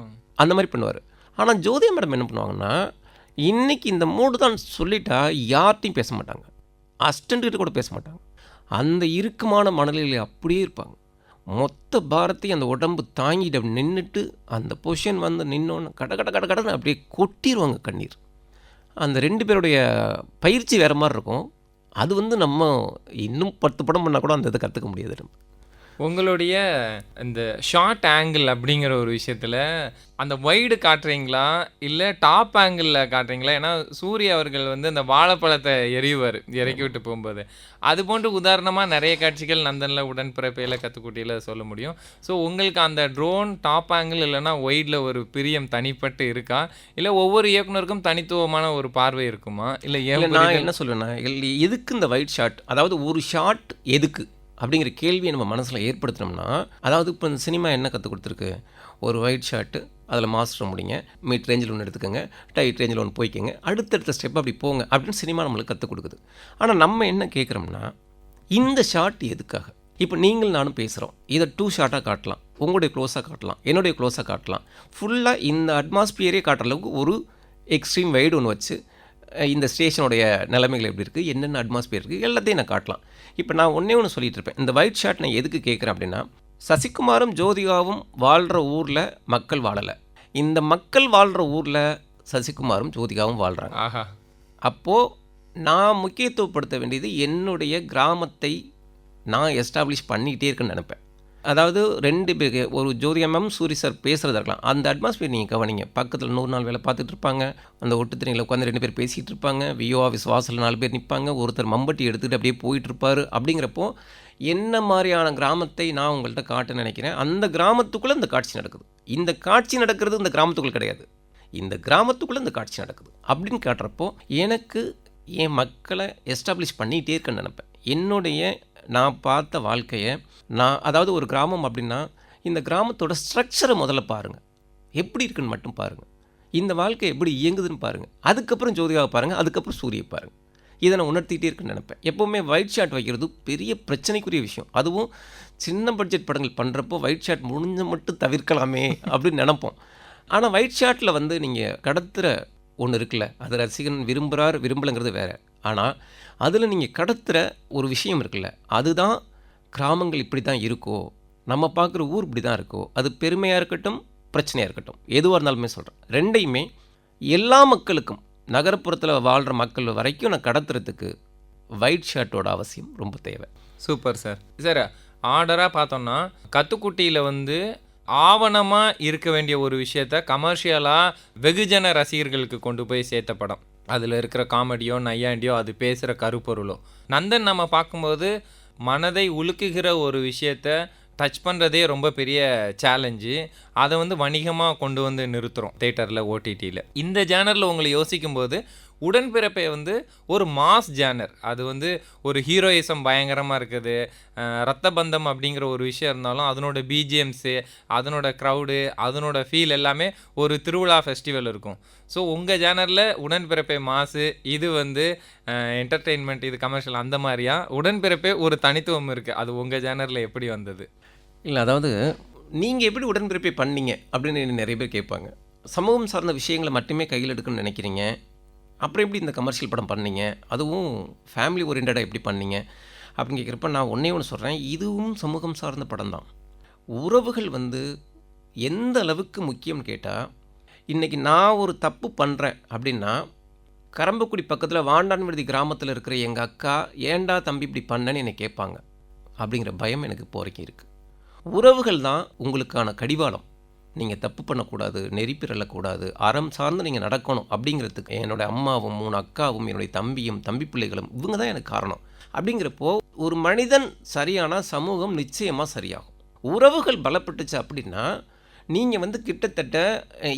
அந்த மாதிரி பண்ணுவார். ஆனால் ஜோதியா மேடம் என்ன பண்ணுவாங்கன்னா, இன்றைக்கி இந்த மூடு தான் சொல்லிட்டா யார்ட்டையும் பேச மாட்டாங்க, அசிஸ்டண்ட்கிட்ட கூட பேச மாட்டாங்க, அந்த இறுக்கமான மனநிலையில் அப்படியே இருப்பாங்க. மொத்த பாரத்தையும் அந்த உடம்பு தாங்கிட்டு அப்படி நின்றுட்டு அந்த பொசிஷன் வந்து நின்னோன்னு கடன்னு அப்படியே கொட்டிடுவாங்க கண்ணீர். அந்த 2 பேருடைய பயிற்சி வேறு மாதிரி இருக்கும். அது வந்து நம்ம இன்னும் 10 படம் பண்ணால் கூட அந்த இதை கற்றுக்க முடியாது. நம்ம உங்களுடைய இந்த ஷார்ட் ஆங்கிள் அப்படிங்கிற ஒரு விஷயத்தில் அந்த வைடு காட்டுறீங்களா இல்லை டாப் ஆங்கிளில் காட்டுறீங்களா? ஏன்னா சூர்யா அவர்கள் வந்து அந்த வாழைப்பழத்தை எறிவார் இறக்கி விட்டு போகும்போது. அது போன்று உதாரணமாக நிறைய காட்சிகள் நந்தனில், உடன்பிறப்பையில், கத்துக்குட்டியில் சொல்ல முடியும். ஸோ உங்களுக்கு அந்த ட்ரோன் டாப் ஆங்கிள் இல்லைன்னா ஒய்டில் ஒரு பிரியம் தனிப்பட்டு இருக்கா? இல்லை ஒவ்வொரு இயக்குனருக்கும் தனித்துவமான ஒரு பார்வை இருக்குமா? இல்லை இல்லை, நான் என்ன சொல்லுவேன்னா, எதுக்கு இந்த ஒயிட் ஷாட், அதாவது ஒரு ஷாட் எதுக்கு அப்படிங்கிற கேள்வியை நம்ம மனசில் ஏற்படுத்தினோம்னா, அதாவது இப்போ இந்த சினிமா என்ன கற்றுக் கொடுத்துருக்கு, ஒரு ஒயிட் ஷாட்டு அதில் மாஸ்டர் முடிங்க, மிட் ரேஞ்சில் ஒன்று எடுத்துக்கோங்க, டைட் ரேஞ்சில் ஒன்று போய்க்கோங்க, அடுத்தடுத்த ஸ்டெப் அப்படி போங்க அப்படின்னு சினிமா நம்மளுக்கு கற்றுக் கொடுக்குது. ஆனால் நம்ம என்ன கேட்குறோம்னா, இந்த ஷாட் எதுக்காக? இப்போ நீங்கள் நானும் பேசுகிறோம், இதை 2 ஷாட்டாக காட்டலாம், உங்களுடைய க்ளோஸாக காட்டலாம், என்னுடைய க்ளோஸாக காட்டலாம், ஃபுல்லாக இந்த அட்மாஸ்பியரே காட்டுற அளவுக்கு ஒரு எக்ஸ்ட்ரீம் வைடு ஒன்று வச்சு இந்த ஸ்டேஷனுடைய நிலைமைகள் எப்படி இருக்குது, என்னென்ன அட்மாஸ்பியர் இருக்குது, எல்லாத்தையும் நான் காட்டலாம். இப்போ நான் ஒன்று சொல்லிகிட்டு இருப்பேன், இந்த ஒயிட் ஷாட் நான் எதுக்கு கேட்குறேன் அப்படின்னா, சசிகுமாரும் ஜோதிகாவும் வாழ்கிற ஊரில் மக்கள் வாழலை, இந்த மக்கள் வாழ்கிற ஊரில் சசிகுமாரும் ஜோதிகாவும் வாழ்கிறாங்க. ஆஹா, அப்போது நான் முக்கியத்துவப்படுத்த வேண்டியது என்னுடைய கிராமத்தை நான் எஸ்டாப்ளிஷ் பண்ணிக்கிட்டே இருக்குன்னு நினைப்பேன். அதாவது 2 பேருக்கு, ஒரு ஜோதிகா மேம் சூரி சார் பேசுகிறதா இருக்கலாம், அந்த அட்மாஸ்பியர் நீங்கள் கவனிங்க. பக்கத்தில் 100 நாள் வேலை பார்த்துட்டு இருப்பாங்க, அந்த ஒட்டுத்தண்ணியில் உட்காந்து 2 பேர் பேசிகிட்டு இருப்பாங்க, விஓ ஆஃபீஸ் வாசலில் 4 பேர் நிற்பாங்க, ஒருத்தர் மம்பட்டி எடுத்துகிட்டு அப்படியே போயிட்டுருப்பார். அப்படிங்கிறப்போ என்ன மாதிரியான கிராமத்தை நான் உங்கள்கிட்ட காட்ட நினைக்கிறேன், அந்த கிராமத்துக்குள்ளே இந்த காட்சி நடக்குது. இந்த காட்சி நடக்கிறது இந்த கிராமத்துக்குள்ளே கிடையாது, இந்த கிராமத்துக்குள்ளே இந்த காட்சி நடக்குது அப்படின்னு காட்டுறப்போ எனக்கு என் மக்களை எஸ்டாப்ளிஷ் பண்ணிகிட்டே இருக்கேன்னு நினைப்பேன். என்னுடைய நான் பார்த்த வாழ்க்கையை அதாவது ஒரு கிராமம் அப்படின்னா இந்த கிராமத்தோட ஸ்ட்ரக்சரை முதல்ல பாருங்கள், எப்படி இருக்குன்னு மட்டும் பாருங்கள், இந்த வாழ்க்கை எப்படி இயங்குதுன்னு பாருங்கள், அதுக்கப்புறம் ஜோதிகாவை பாருங்கள், அதுக்கப்புறம் சூரியை பாருங்கள். இதை நான் உணர்த்திக்கிட்டே இருக்குன்னு நினைப்பேன். எப்போவுமே ஒயிட் ஷாட் வைக்கிறது பெரிய பிரச்சனைக்குரிய விஷயம். அதுவும் சின்ன பட்ஜெட் படங்கள் பண்ணுறப்போ ஒயிட் ஷாட் முடிஞ்ச மட்டும் தவிர்க்கலாமே அப்படின்னு நினைப்போம். ஆனால் ஒயிட் ஷாட்டில் வந்து நீங்கள் கடத்துகிற ஒன்று இருக்குல்ல, அது ரசிகன் விரும்புகிறார் விரும்பலைங்கிறது வேறு. ஆனால் அதில் நீங்கள் கடத்துகிற ஒரு விஷயம் இருக்குல்ல, அதுதான் கிராமங்கள் இப்படி தான் இருக்கோ, நம்ம பார்க்குற ஊர் இப்படி தான் இருக்கோ, அது பெருமையாக இருக்கட்டும் பிரச்சனையாக இருக்கட்டும், எதுவாக இருந்தாலுமே சொல்கிறேன், ரெண்டையுமே எல்லா மக்களுக்கும், நகரப்புறத்தில் வாழ்கிற மக்கள் வரைக்கும் நான் கடத்துறதுக்கு ஒயிட் ஷாட்டோட அவசியம் ரொம்ப தேவை. Super sir. சார், ஆர்டராக பார்த்தோம்னா கத்துக்குட்டியில் வந்து ஆவணமாக இருக்க வேண்டிய ஒரு விஷயத்த கமர்ஷியலாக வெகுஜன ரசிகர்களுக்கு கொண்டு போய் சேர்த்த படம். அதில் இருக்கிற காமெடியோ நையாண்டியோ அது பேசுகிற கருப்பொருளோ. நந்தன் நம்ம பார்க்கும்போது மனதை உலுக்குகிற ஒரு விஷயத்த டச் பண்ணுறதே ரொம்ப பெரிய சேலஞ்சு. அதை வந்து வணிகமாக கொண்டு வந்து நிறுத்துகிறோம் தேட்டரில், ஓடிடியில். இந்த ஜேனரில் உங்களை யோசிக்கும்போது உடன்பிறப்பை வந்து ஒரு மாஸ் ஜேனர், அது வந்து ஒரு ஹீரோயிசம் பயங்கரமாக இருக்குது, ரத்த பந்தம் அப்படிங்கிற ஒரு விஷயம் இருந்தாலும் அதனோட பிஜிஎம்ஸு, அதனோட க்ரௌடு, அதனோட ஃபீல் எல்லாமே ஒரு திருவிழா ஃபெஸ்டிவல் இருக்கும். ஸோ உங்கள் ஜேனரில் உடன்பிறப்பை மாசு, இது வந்து என்டர்டெயின்மெண்ட், இது கமர்ஷியல், அந்த மாதிரியா? உடன்பிறப்பே ஒரு தனித்துவம் இருக்குது, அது உங்கள் ஜேனரில் எப்படி வந்தது? இல்லை, அதாவது நீங்கள் எப்படி உடன்பிறப்பை பண்ணீங்க அப்படின்னு நிறைய பேர் கேட்பாங்க. சமூகம் சார்ந்த விஷயங்களை மட்டுமே கையில் எடுக்கணும்னு நினைக்கிறீங்க, அப்புறம் எப்படி இந்த கமர்ஷியல் படம் பண்ணீங்க, அதுவும் ஃபேமிலி ஓரியன்டாக எப்படி பண்ணீங்க அப்படின்னு கேட்குறப்ப நான் ஒன்று சொல்கிறேன், இதுவும் சமூகம் சார்ந்த படம் தான். உறவுகள் வந்து எந்த அளவுக்கு முக்கியம்னு கேட்டால், இன்றைக்கி நான் ஒரு தப்பு பண்ணுறேன் அப்படின்னா, கரம்பக்குடி பக்கத்தில் வாண்டான்விடுதி கிராமத்தில் இருக்கிற எங்கள் அக்கா ஏண்டா தம்பி இப்படி பண்ணேன்னு என்னை கேட்பாங்க அப்படிங்கிற பயம் எனக்கு இப்போ வரைக்கும் இருக்குது. உறவுகள் தான் உங்களுக்கான கடிவாளம். நீங்கள் தப்பு பண்ணக்கூடாது, நெறிப்பிரலக்கூடாது, அறம் சார்ந்து நீங்கள் நடக்கணும் அப்படிங்கிறதுக்கு என்னோடய அம்மாவும் 3 அக்காவும் என்னுடைய தம்பியும் தம்பி பிள்ளைகளும் இவங்க தான் எனக்கு காரணம். அப்படிங்கிறப்போ ஒரு மனிதன் சரியான சமூகம் நிச்சயமாக சரியாகும். உறவுகள் பலப்பட்டுச்சு அப்படின்னா நீங்கள் வந்து கிட்டத்தட்ட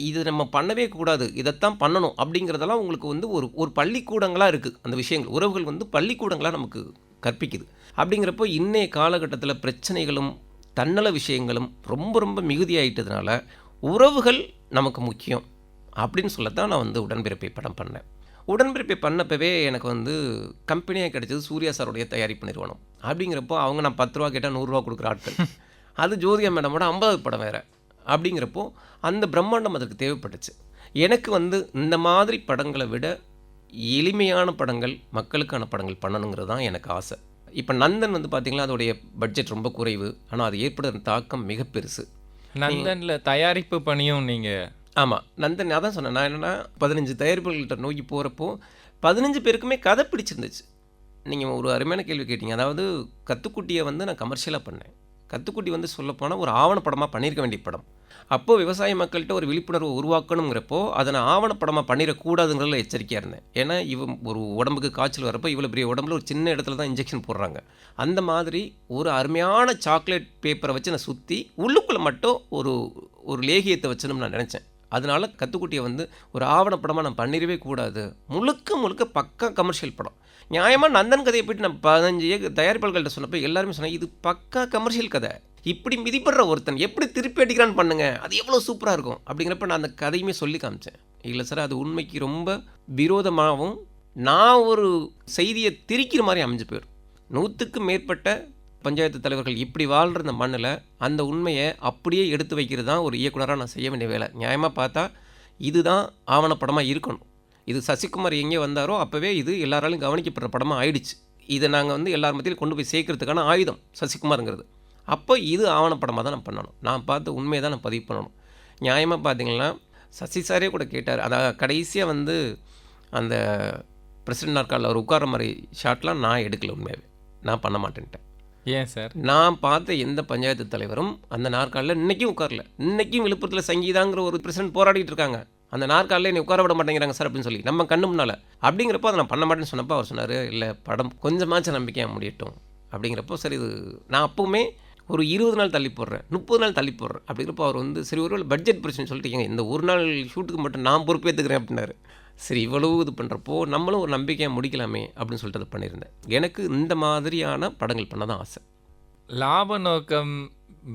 இது நம்ம பண்ணவே கூடாது, இதைத்தான் பண்ணணும் அப்படிங்கிறதெல்லாம் உங்களுக்கு வந்து ஒரு பள்ளிக்கூடங்களாக இருக்குது. அந்த விஷயங்கள் உறவுகள் வந்து பள்ளிக்கூடங்களாக நமக்கு கற்பிக்குது. அப்படிங்கிறப்போ இன்றைய காலகட்டத்தில் பிரச்சனைகளும் தன்னல விஷயங்களும் ரொம்ப ரொம்ப மிகுதியாயிட்டதுனால உறவுகள் நமக்கு முக்கியம் அப்படின்னு சொல்லத்தான் நான் வந்து உடன்பிறப்பை படம் பண்ணேன். உடன்பிறப்பை பண்ணப்பவே எனக்கு வந்து கம்பெனியாக கிடைச்சது சூர்யா சாருடைய தயாரிப்பு நிறுவனம். அப்படிங்கிறப்போ அவங்க நான் 10 ரூபா கேட்டால் 100 ரூபா கொடுக்குற ஆட்கள். அது ஜோதிகா மேடமோட 50வது படம் வேறு. அப்படிங்கிறப்போ அந்த பிரம்மாண்டம் அதற்கு தேவைப்பட்டுச்சு. எனக்கு வந்து இந்த மாதிரி படங்களை விட எளிமையான படங்கள், மக்களுக்கான படங்கள் பண்ணணுங்கிறது தான் எனக்கு ஆசை. இப்போ நந்தன் வந்து பார்த்திங்கன்னா அதோடைய பட்ஜெட் ரொம்ப குறைவு, ஆனால் அது ஏற்படுற தாக்கம் மிக பெருசு. நந்தனில் தயாரிப்பு பணியும் நீங்கள்? ஆமாம், நந்தன் அதான் சொன்னேன். நான் என்னென்னா 15 தயாரிப்புகள்கிட்ட நோக்கி போகிறப்போ 15 பேருக்குமே கதை பிடிச்சிருந்துச்சு. நீங்கள் ஒரு அருமையான கேள்வி கேட்டீங்க. அதாவது கத்துக்குட்டியை வந்து நான் கமர்ஷியலாக பண்ணேன், கத்துக்குட்டி வந்து சொல்லப்போனால் ஒரு ஆவணப்படமாக பண்ணியிருக்க வேண்டிய படம். அப்போது விவசாய மக்கள்கிட்ட ஒரு விழிப்புணர்வு உருவாக்கணுங்கிறப்போ அதை நான் ஆவணப்படமாக பண்ணிடக்கூடாதுங்கிறதுல எச்சரிக்கையாக இருந்தேன். ஏன்னா ஒரு உடம்புக்கு காய்ச்சல் வரப்போ இவ்வளோ பெரிய உடம்புல ஒரு சின்ன இடத்துல தான் இன்ஜெக்ஷன் போடுறாங்க. அந்த மாதிரி ஒரு அருமையான சாக்லேட் பேப்பரை வச்சு நான் சுற்றி உள்ளுக்குள்ளே மட்டும் ஒரு ஒரு லேகியத்தை வச்சணும்னு நான் நினச்சேன். அதனால கத்துக்குட்டியை வந்து ஒரு ஆவணப்படமாக நான் பண்ணிடவே கூடாது. முழுக்க முழுக்க பக்கா கமர்ஷியல் படம். நியாயமாக நந்தன் கதையை போய்ட்டு நான் 15 தயாரிப்பாளர்கள்ட்ட சொன்னப்போ எல்லாருமே சொன்னாங்க, இது பக்கா கமர்ஷியல் கதை, இப்படி மிதிப்படுற ஒருத்தன் எப்படி திருப்பி அடிக்கிறான்னு பண்ணுங்க, அது எவ்வளோ சூப்பராக இருக்கும். அப்படிங்கிறப்ப நான் அந்த கதையுமே சொல்லி காமிச்சேன். இல்லை சார், அது உண்மைக்கு ரொம்ப விரோதமாகவும் நான் ஒரு செய்தியை திரிக்கிற மாதிரி அமைஞ்சு போயிடும். 100க்கு மேற்பட்ட பஞ்சாயத்து தலைவர்கள் இப்படி வாழ்கிற இந்த மண்ணில் அந்த உண்மையை அப்படியே எடுத்து வைக்கிறது தான் ஒரு இயக்குனராக நான் செய்ய வேண்டிய வேலை. நியாயமாக பார்த்தா இதுதான் ஆவணப்படமாக இருக்கணும். இது சசிகுமார் எங்கே வந்தாரோ அப்போவே இது எல்லாராலையும் கவனிக்கப்படுற படமாக ஆயிடுச்சு. இதை நாங்கள் வந்து எல்லார் மத்தியிலும் கொண்டு போய் சேர்க்கறதுக்கான ஆயுதம் சசிகுமாருங்கிறது. அப்போ இது ஆவணப்படமாக தான் நான் பண்ணணும். நான் பார்த்த உண்மையை தான் நான் பதிவு பண்ணணும். நியாயமாக பார்த்தீங்கன்னா சசி சாரே கூட கேட்டார். அதான் கடைசியாக வந்து அந்த பிரசிடென்ட் நாற்காலில் அவர் உட்கார மாதிரி ஷாட்லாம் நான் எடுக்கல. உண்மையாகவே நான் பண்ண மாட்டேன்ட்டேன். ஏன் சார்? நான் பார்த்த எந்த பஞ்சாயத்து தலைவரும் அந்த நாற்காலில் இன்றைக்கும் உட்காரல. இன்றைக்கும் விழுப்புரத்தில் சங்கீதாங்கிற ஒரு பிரசிடென்ட் போராடிட்டு இருக்காங்க. அந்த நாற்காலில் என்னை உட்கார விட மாட்டேங்கிறாங்க சார் அப்படின்னு சொல்லி நம்ம கண்ணு முன்னால். அப்படிங்கிறப்போ அதை நான் பண்ண மாட்டேன்னு சொன்னப்போ அவர் சொன்னார், இல்லை படம் கொஞ்சமாச்சும் நம்பிக்கையாக முடியட்டும் அப்படிங்கிறப்போ சரி. இது நான் அப்போவுமே ஒரு 20 நாள் தள்ளி போடுறேன், 30 நாள் தள்ளி போடுறேன். அப்படிங்கிறப்போ அவர் வந்து சரி ஒரு பட்ஜெட் பிரச்சனை சொல்லிட்டு ஏங்க இந்த ஒரு நாள் ஷூட்டுக்கு மட்டும் நான் பொறுப்பேற்றுக்கிறேன் அப்படின்னாரு. சரி இவ்வளவு இது பண்ணுறப்போ நம்மளும் ஒரு நம்பிக்கையாக முடிக்கலாமே அப்படின்னு சொல்லிட்டு அதை பண்ணியிருந்தேன். எனக்கு இந்த மாதிரியான படங்கள் பண்ண தான் ஆசை. லாப நோக்கம்,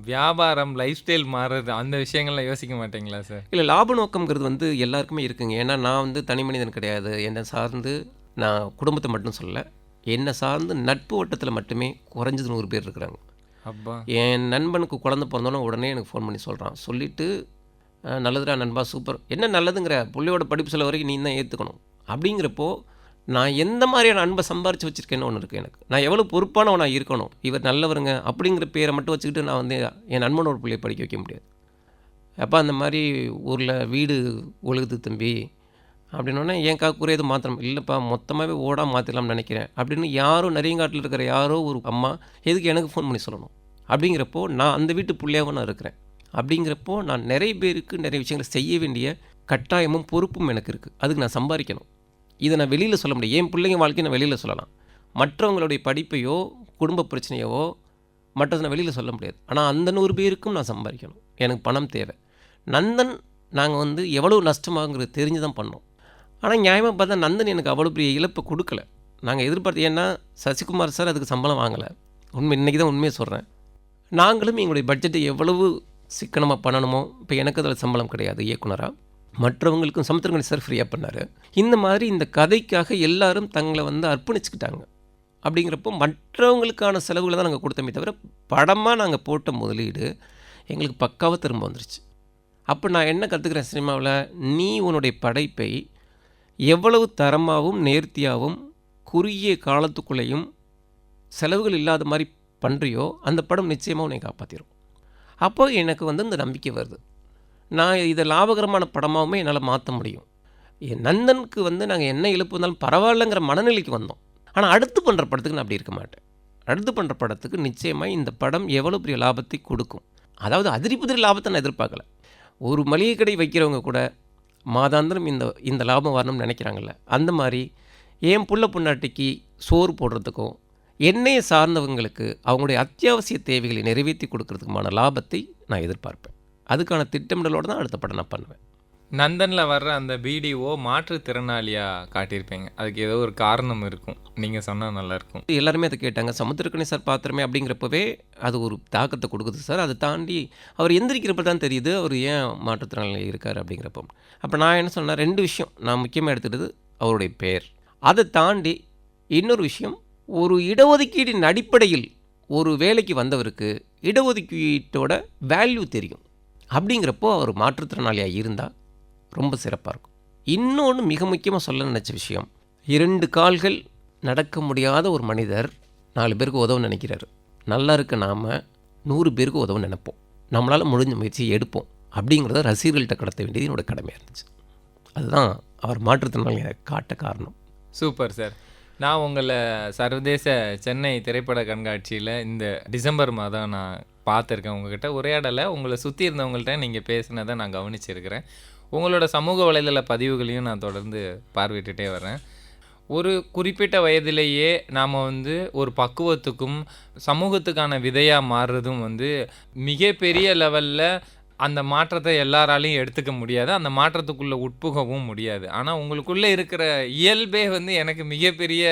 வியாபாரம், லைஃப் ஸ்டைல் மாறுறது, அந்த விஷயங்கள்லாம் யோசிக்க மாட்டீங்களா சார்? இல்லை, லாப நோக்கம்ங்கிறது வந்து எல்லாருக்குமே இருக்குங்க. ஏன்னா நான் வந்து தனி மனிதன் கிடையாது. என்னை சார்ந்து நான் குடும்பத்தை மட்டும் சொல்லலை, என்னை சார்ந்து நட்பு வட்டத்தில் மட்டுமே குறைஞ்சது 100 பேர் இருக்கிறாங்க. அப்பா, என் நண்பனுக்கு குழந்தை பிறந்தோன்னே உடனே எனக்கு ஃபோன் பண்ணி சொல்கிறான். சொல்லிவிட்டு நல்லதுடா நண்பா, சூப்பர், என்ன நல்லதுங்கிற, பிள்ளையோட படிப்பு செலவு வரைக்கும் நீ தான் ஏற்றுக்கணும். அப்படிங்கிறப்போ நான் எந்த மாதிரியான அன்பை சம்பாரித்து வச்சுருக்கேன்னு ஒன்று இருக்குது எனக்கு. நான் எவ்வளோ பொறுப்பானவனாக இருக்கணும். இவர் நல்லவருங்க அப்படிங்கிற பேரை மட்டும் வச்சுக்கிட்டு நான் வந்து என் நண்பனோட பிள்ளையை படிக்க வைக்க முடியாது. அப்போ அந்த மாதிரி ஊரில் வீடு ஒழுகுது தம்பி அப்படின்னோடனே என் காக்குறைய எதுவும் மாத்திரம் இல்லைப்பா, மொத்தமாகவே ஓடாக மாற்றிடலாம்னு நினைக்கிறேன் அப்படின்னு யாரோ நரியங்காட்டில் இருக்கிற யாரோ ஒரு அம்மா எதுக்கு எனக்கு ஃபோன் பண்ணி சொல்லணும். அப்படிங்கிறப்போ நான் அந்த வீட்டு பிள்ளையாகவும் நான் இருக்கிறேன். அப்படிங்கிறப்போ நான் நிறைய பேருக்கு நிறைய விஷயங்களை செய்ய வேண்டிய கட்டாயமும் பொறுப்பும் எனக்கு இருக்குது. அதுக்கு நான் சம்பாதிக்கணும். இதை நான் வெளியில் சொல்ல முடியும். என் பிள்ளைங்க வாழ்க்கையை நான் வெளியில் சொல்லலாம். மற்றவங்களுடைய படிப்பையோ குடும்ப பிரச்சனையோ மற்றதை நான் வெளியில் சொல்ல முடியாது. ஆனால் அந்த 100 பேருக்கும் நான் சம்பாதிக்கணும். எனக்கு பணம் தேவை. நந்தன் நாங்கள் வந்து எவ்வளோ நஷ்டமாகுங்கிறது தெரிஞ்சு தான் பண்ணோம். ஆனால் நியாயமாக பார்த்தா நந்தன் எனக்கு அவ்வளோ பெரிய இழப்பை கொடுக்கல. நாங்கள் எதிர்பார்த்து, ஏன்னா சசிகுமார் சார் அதுக்கு சம்பளம் வாங்கலை. உண்மை இன்றைக்கி தான் உண்மையை சொல்கிறேன். நாங்களும் எங்களுடைய பட்ஜெட்டை எவ்வளவு சிக்கனமாக பண்ணணுமோ, இப்போ எனக்கு அதில் சம்பளம் கிடையாது இயக்குனராக, மற்றவங்களுக்கும் சமுத்திரங்கனி சார் ஃப்ரீயாக பண்ணார். இந்த மாதிரி இந்த கதைக்காக எல்லாரும் தங்களை வந்து அர்ப்பணிச்சுக்கிட்டாங்க. அப்படிங்கிறப்போ மற்றவங்களுக்கான செலவுகளை தான் நாங்கள் கொடுத்தோமே தவிர படமாக நாங்கள் போட்ட முதலீடு எங்களுக்கு பக்காவாக திரும்ப வந்துருச்சு. அப்போ நான் என்ன கற்றுக்கிறேன் சினிமாவில், நீ உன்னுடைய படைப்பை எவ்வளவு தரமாகவும் நேர்த்தியாகவும் குறுகிய காலத்துக்குள்ளேயும் செலவுகள் இல்லாத மாதிரி பண்ணுறியோ அந்த படம் நிச்சயமாக உன்னை காப்பாற்றிடும். அப்போ எனக்கு வந்து இந்த நம்பிக்கை வருது, நான் இதை லாபகரமான படமாகவுமே என்னால் மாற்ற முடியும். என் நந்தனுக்கு வந்து நாங்கள் என்ன இழப்பு வந்தாலும் பரவாயில்லைங்கிற மனநிலைக்கு வந்தோம். ஆனால் அடுத்து பண்ணுற படத்துக்கு நான் அப்படி இருக்க மாட்டேன். அடுத்து பண்ணுற படத்துக்கு நிச்சயமாக இந்த படம் எவ்வளோ பெரிய லாபத்தை கொடுக்கும். அதாவது அதிரி புதிரி லாபத்தை நான் எதிர்பார்க்கல. ஒரு மளிகை கடை வைக்கிறவங்க கூட மாதாந்திரம் இந்த லாபம் வரணும்னு நினைக்கிறாங்கல்ல, அந்த மாதிரி என் புள்ள பொண்டாட்டிக்கு சோறு போடுறதுக்கும் என்னையை சார்ந்தவங்களுக்கு அவங்களுடைய அத்தியாவசிய தேவைகளை நிறைவேற்றி கொடுக்கறதுக்குமான லாபத்தை நான் எதிர்பார்ப்பேன். அதுக்கான திட்டமிடலோடு தான் அடுத்த படம் நான் பண்ணுவேன். நந்தனில் வர்ற அந்த பிடிஓ மாற்றுத்திறனாளியாக காட்டியிருப்பீங்க. அதுக்கு ஏதோ ஒரு காரணம் இருக்கும், நீங்கள் சொன்னால் நல்லாயிருக்கும். எல்லாருமே அதை கேட்டாங்க. சமுத்திரக்கனி சார் பாத்திரமே அப்படிங்கிறப்பவே அது ஒரு தாக்கத்தை கொடுக்குது சார். அதை தாண்டி அவர் எந்திரிக்கிறப்ப தான் தெரியுது அவர் ஏன் மாற்றுத்திறனாளி இருக்கார் அப்படிங்கிறப்போ. அப்போ நான் என்ன சொன்னேன், 2 விஷயம் நான் முக்கியமாக எடுத்துகிட்டது அவருடைய பெயர். அதை தாண்டி இன்னொரு விஷயம், ஒரு இடஒதுக்கீடின் அடிப்படையில் ஒரு வேலைக்கு வந்தவருக்கு இடஒதுக்கீட்டோட வேல்யூ தெரியும். அப்படிங்கிறப்போ அவர் மாற்றுத்திறனாளியாக இருந்தால் ரொம்ப சிறப்பாக இருக்கும். இன்னொன்று மிக முக்கியமாக சொல்ல நினச்ச விஷயம், 2 கால்கள் நடக்க முடியாத ஒரு மனிதர் 4 பேருக்கு உதவ நினைக்கிறாரு. நல்லா இருக்க நாம் 100 பேருக்கு உதவ நினைப்போம். நம்மளால் முடிஞ்ச முயற்சியை எடுப்போம். அப்படிங்கிறத ரசிகர்கள்ட்ட கடத்த வேண்டியது என்னோட கடமையாக இருந்துச்சு. அதுதான் அவர் மாற்றுத்திறனாளியை காட்ட காரணம். Super sir. நான் உங்களை சர்வதேச சென்னை திரைப்பட கண்காட்சியில் இந்த டிசம்பர் மாதம் நான் பார்த்துருக்கேன். உங்ககிட்ட உரையாடலை உங்களை சுற்றி இருந்தவங்கள்ட்ட நீங்கள் பேசினதை நான் கவனிச்சிருக்கிறேன். உங்களோட சமூக வலைதள பதிவுகளையும் நான் தொடர்ந்து பார்வையிட்டுட்டே வரேன். ஒரு குறிப்பிட்ட வயதிலேயே நாம் வந்து ஒரு பக்குவத்துக்கும் சமூகத்துக்கான விதையாக மாறுறதும் வந்து மிகப்பெரிய லெவலில் அந்த மாற்றத்தை எல்லாராலையும் எடுத்துக்க முடியாது. அந்த மாற்றத்துக்குள்ளே உட்புகவும் முடியாது. ஆனால் உங்களுக்குள்ளே இருக்கிற இயல்பே வந்து எனக்கு மிகப்பெரிய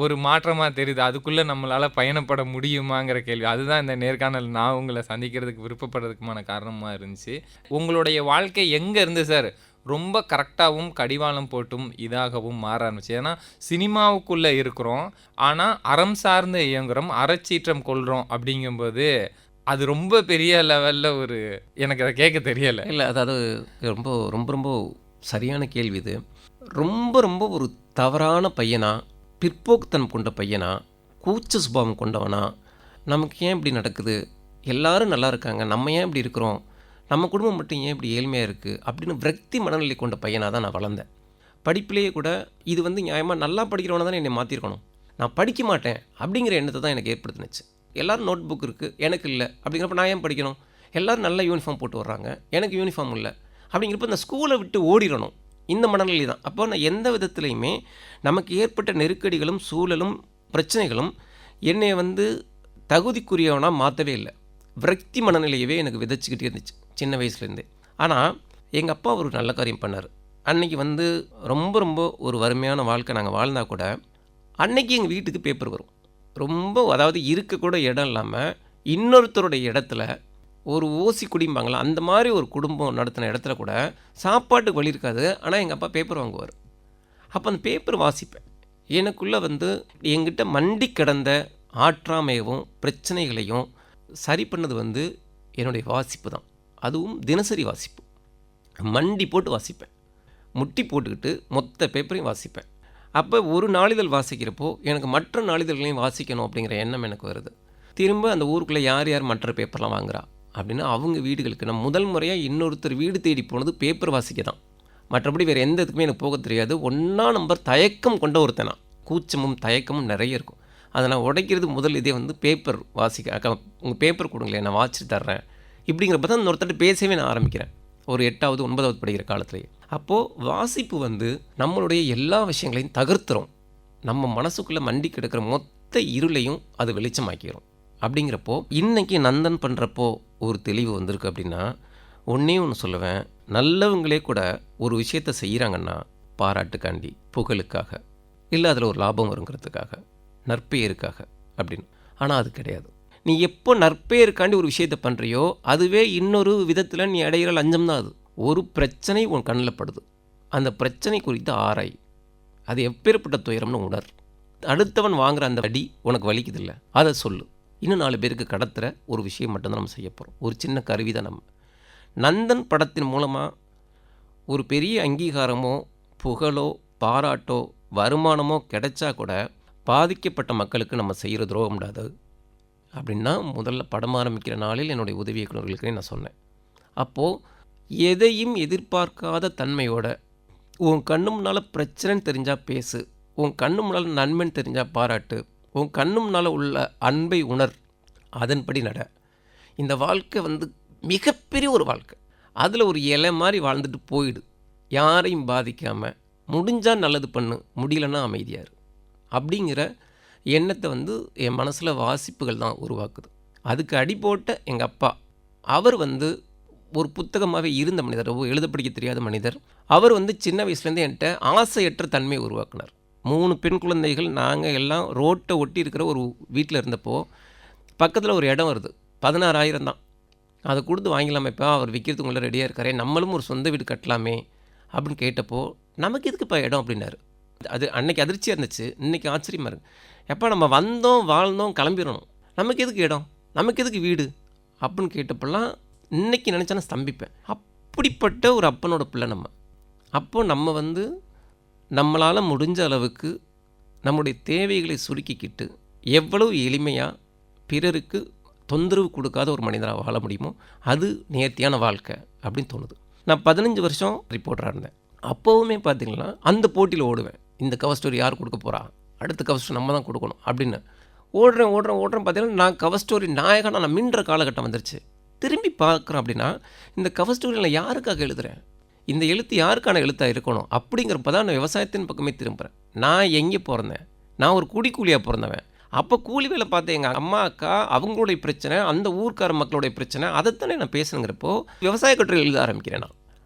ஒரு மாற்றமாக தெரியுது. அதுக்குள்ளே நம்மளால் பயணப்பட முடியுமாங்கிற கேள்வி. அதுதான் இந்த நேர்காணல் நான் உங்களை சந்திக்கிறதுக்கு விருப்பப்படுறதுக்குமான காரணமாக இருந்துச்சு. உங்களுடைய வாழ்க்கை எங்கே இருந்து சார் ரொம்ப கரெக்டாகவும் கடிவாளம் போட்டும் இதாகவும் மாற ஆரம்பிச்சு? ஏன்னா சினிமாவுக்குள்ளே இருக்கிறோம், ஆனால் அறம் சார்ந்து இயங்குறோம், அறச்சீற்றம் கொள்கிறோம். அப்படிங்கும்போது அது ரொம்ப பெரிய லெவலில் ஒரு எனக்கு அதை கேட்க தெரியலை. இல்லை, அதாவது ரொம்ப ரொம்ப ரொம்ப சரியான கேள்வி இது. ரொம்ப ரொம்ப ஒரு தவறான பையனா, பிற்போக்குத்தனம் கொண்ட பையனா, கூச்ச சுபாவம் கொண்டவனா, நமக்கு ஏன் இப்படி நடக்குது, எல்லாரும் நல்லா இருக்காங்க, நம்ம ஏன் இப்படி இருக்கிறோம், நம்ம குடும்பம் மட்டும் ஏன் இப்படி ஏழ்மையாக இருக்குது அப்படின்னு விரக்தி மனநிலை கொண்ட பையனாக தான் நான் வளர்ந்தேன். படிப்பிலேயே கூட இது வந்து நியாயமாக நல்லா படிக்கிறவன தானே என்னை மாற்றிருக்கணும், நான் படிக்க மாட்டேன் அப்படிங்கிற எண்ணத்தை தான் எனக்கு ஏற்படுத்தினுச்சு. எல்லோரும் நோட் புக் இருக்குது, எனக்கு இல்லை அப்படிங்கிறப்ப நான் ஏன் படிக்கணும், எல்லோரும் நல்ல யூனிஃபார்ம் போட்டு வர்றாங்க, எனக்கு யூனிஃபார்ம் இல்லை அப்படிங்கிறப்ப இந்த ஸ்கூலை விட்டு ஓடிடணும், இந்த மனநிலை தான். அப்போ நான் எந்த விதத்துலையுமே நமக்கு ஏற்பட்ட நெருக்கடிகளும் சூழலும் பிரச்சனைகளும் என்னை வந்து தகுதிக்குரியவனாக மாற்றவே இல்லை. விரக்தி மனநிலையவே எனக்கு விதைச்சிக்கிட்டே இருந்துச்சு சின்ன வயசுலேருந்தே. ஆனால் எங்கள் அப்பா ஒரு நல்ல காரியம் பண்ணார். அன்றைக்கி வந்து ரொம்ப ரொம்ப ஒரு வறுமையான வாழ்க்கை நாங்கள் வாழ்ந்தால் கூட அன்னைக்கு எங்கள் வீட்டுக்கு பேப்பர் வரும். ரொம்ப, அதாவது இருக்கக்கூட இடம் இல்லாமல் இன்னொருத்தருடைய இடத்துல ஒரு ஓசி குடிம்பாங்களா, அந்த மாதிரி ஒரு குடும்பம் நடத்தின இடத்துல கூட சாப்பாட்டுக்கு வழி இருக்காது. ஆனால் எங்கள் அப்பா பேப்பர் வாங்குவார். அப்போ அந்த பேப்பர் வாசிப்பேன். எனக்குள்ளே வந்து என்கிட்ட மண்டி கிடந்த ஆற்றாமையவும் பிரச்சனைகளையும் சரி பண்ணது வந்து என்னுடைய வாசிப்பு தான். அதுவும் தினசரி வாசிப்பு. மண்டி போட்டு வாசிப்பேன், முட்டி போட்டுக்கிட்டு மொத்த பேப்பரையும் வாசிப்பேன். அப்போ ஒரு நாளிதழ் வாசிக்கிறப்போ எனக்கு மற்ற நாளிதழ்களையும் வாசிக்கணும் அப்படிங்கிற எண்ணம் எனக்கு வருது. திரும்ப அந்த ஊருக்குள்ளே யார் யார் மற்ற பேப்பர்லாம் வாங்குறா அப்படின்னு அவங்க வீடுகளுக்கு நான் முதல் முறையாக இன்னொருத்தர் வீடு தேடி போனது பேப்பர் வாசிக்க தான். மற்றபடி வேறு எந்த இதுக்குமே எனக்கு போக தெரியாது. 1ஆம் நம்பர் தயக்கம் கொண்ட ஒருத்தனா, கூச்சமும் தயக்கமும் நிறைய இருக்கும். அதை நான் உடைக்கிறது முதல் இதே வந்து பேப்பர் வாசிக்க, அக்கா உங்கள் பேப்பர் கொடுங்களேன் நான் வாசிச்சு தர்றேன் இப்படிங்கிறப்ப தான் இன்னொருத்தட்ட பேசவே நான் ஆரம்பிக்கிறேன், ஒரு 8வது 9வது படிக்கிற காலத்துலேயே. அப்போது வாசிப்பு வந்து நம்மளுடைய எல்லா விஷயங்களையும் தகர்த்துறோம், நம்ம மனசுக்குள்ளே மண்டி கிடக்கிற மொத்த இருளையும் அது வெளிச்சமாக்கிடும். அப்படிங்கிறப்போ இன்றைக்கி நந்தன் பண்ணுறப்போ ஒரு தெளிவு வந்திருக்கு. அப்படின்னா ஒன்றே ஒன்று சொல்லுவேன், நல்லவங்களே கூட ஒரு விஷயத்தை செய்கிறாங்கன்னா பாராட்டுக்காண்டி, புகழுக்காக, இல்லை அதில் ஒரு லாபம் வருங்கிறதுக்காக, நற்பெயருக்காக அப்படின்னு. ஆனால் அது கிடையாது. நீ எப்போ நற்பெயருக்காண்டி ஒரு விஷயத்தை பண்ணுறியோ அதுவே இன்னொரு விதத்தில் நீ அடைகிற லஞ்சம் தான். அது ஒரு பிரச்சனை உன் கண்ணில் படுது, அந்த பிரச்சனை குறித்து ஆராய், அது எப்பேற்பட்ட துயரம்னு உணர். அடுத்தவன் வாங்குகிற அந்த அடி உனக்கு வலிக்குதில்ல, அதை சொல்லு. இன்னும் 4 பேருக்கு கடத்துகிற ஒரு விஷயம் மட்டும்தான் நம்ம செய்ய போகிறோம். ஒரு சின்ன கருவி தான் நம்ம. நந்தன் படத்தின் மூலமாக ஒரு பெரிய அங்கீகாரமோ புகழோ பாராட்டோ வருமானமோ கிடைச்சா கூட பாதிக்கப்பட்ட மக்களுக்கு நம்ம செய்கிற துரோகம்டாது அப்படின்னா முதல்ல படம் ஆரம்பிக்கிற நாளில் என்னுடைய உதவி இயக்குநர்களுக்கு நான் சொன்னேன். அப்போது எதையும் எதிர்பார்க்காத தன்மையோட உன் கண்ணு முன்னால் பிரச்சனைன்னு தெரிஞ்சால் பேசு, உன் கண்ணு முன்னால் நன்மைன்னு தெரிஞ்சால் பாராட்டு, உன் கண்ணு முன்னால் உள்ள அன்பை உணர், அதன்படி நட. இந்த வாழ்க்கை வந்து மிகப்பெரிய ஒரு வாழ்க்கை. அதில் ஒரு இலை மாதிரி வாழ்ந்துட்டு போயிடு, யாரையும் பாதிக்காமல். முடிஞ்சால் நல்லது பண்ணு, முடியலன்னா அமைதியார் அப்படிங்கிற எண்ணத்தை வந்து என் மனசில் வாசிப்புகள் தான் உருவாக்குது. அதுக்கு அடி போட்ட எங்கள் அப்பா, அவர் வந்து ஒரு புத்தகமாகவே இருந்த மனிதர், எழுத படிக்க தெரியாத மனிதர். அவர் வந்து சின்ன வயசுலேருந்தே என்கிட்ட ஆசையற்ற தன்மையை உருவாக்குனார். 3 பெண் குழந்தைகள், நாங்கள் எல்லாம் ரோட்டை ஒட்டி இருக்கிற ஒரு வீட்டில் இருந்தப்போ பக்கத்தில் ஒரு இடம் வருது, 16,000 தான். அதை கொடுத்து வாங்கிக்கலாமே, இப்போ அவர் விற்கிறதுக்குள்ளே ரெடியாக இருக்காரே, நம்மளும் ஒரு சொந்த வீடு கட்டலாமே அப்படின்னு கேட்டப்போ நமக்கு எதுக்குப்பா இடம் அப்படின்னாரு. அது அன்னைக்கு அதிர்ச்சியாக இருந்துச்சு, இன்றைக்கி ஆச்சரியமாக இருக்குது. எப்போ நம்ம வந்தோம் வாழ்ந்தோம் கிளம்பிடணும், நமக்கு எதுக்கு இடம், நமக்கு எதுக்கு வீடு அப்படின்னு கேட்டப்பெல்லாம் இன்றைக்கி நினச்சா நான் ஸ்தம்பிப்பேன். அப்படிப்பட்ட ஒரு அப்பனோட பிள்ளை நம்ம. அப்போது நம்ம வந்து நம்மளால் முடிஞ்ச அளவுக்கு நம்முடைய தேவைகளை சுருக்கிக்கிட்டு எவ்வளவு எளிமையாக பிறருக்கு தொந்தரவு கொடுக்காத ஒரு மனிதனாக வாழ முடியுமோ அது நேர்த்தியான வாழ்க்கை அப்படின்னு தோணுது. நான் 15 வருஷம் ரிப்போர்ட்டராக இருந்தேன். அப்போவுமே பார்த்திங்கன்னா அந்த போட்டியில் ஓடுவேன். இந்த கவர் ஸ்டோரி யார் கொடுக்க போகிறா, அடுத்த கவர் ஸ்டோரி நம்ம தான் கொடுக்கணும் அப்படின்னு. ஓடுறேன் ஓடுறேன் ஓடுறேன் பார்த்தீங்கன்னா நான் கவர் ஸ்டோரி நாயகனா நான் மின்ற காலகட்டம் வந்துருச்சு. திரும்பி பார்க்குறேன் அப்படின்னா இந்த கவர் ஸ்டோரி நான் யாருக்காக எழுதுறேன், இந்த எழுத்து யாருக்கான எழுத்தாக இருக்கணும் அப்படிங்கிறப்ப தான் நான் விவசாயத்தின் பக்கமே திரும்புகிறேன். நான் எங்கே பிறந்தேன், நான் ஒரு கூலியாக பிறந்தவன். அப்போ கூலி வேலை பார்த்த எங்கள் அம்மா அக்கா அவங்களுடைய பிரச்சனை, அந்த ஊர்க்கார மக்களுடைய பிரச்சனை, அதைத்தானே நான் பேசுங்கிறப்போ விவசாய கட்டுரை எழுத ஆரம்பிக்கிறேன் நான்.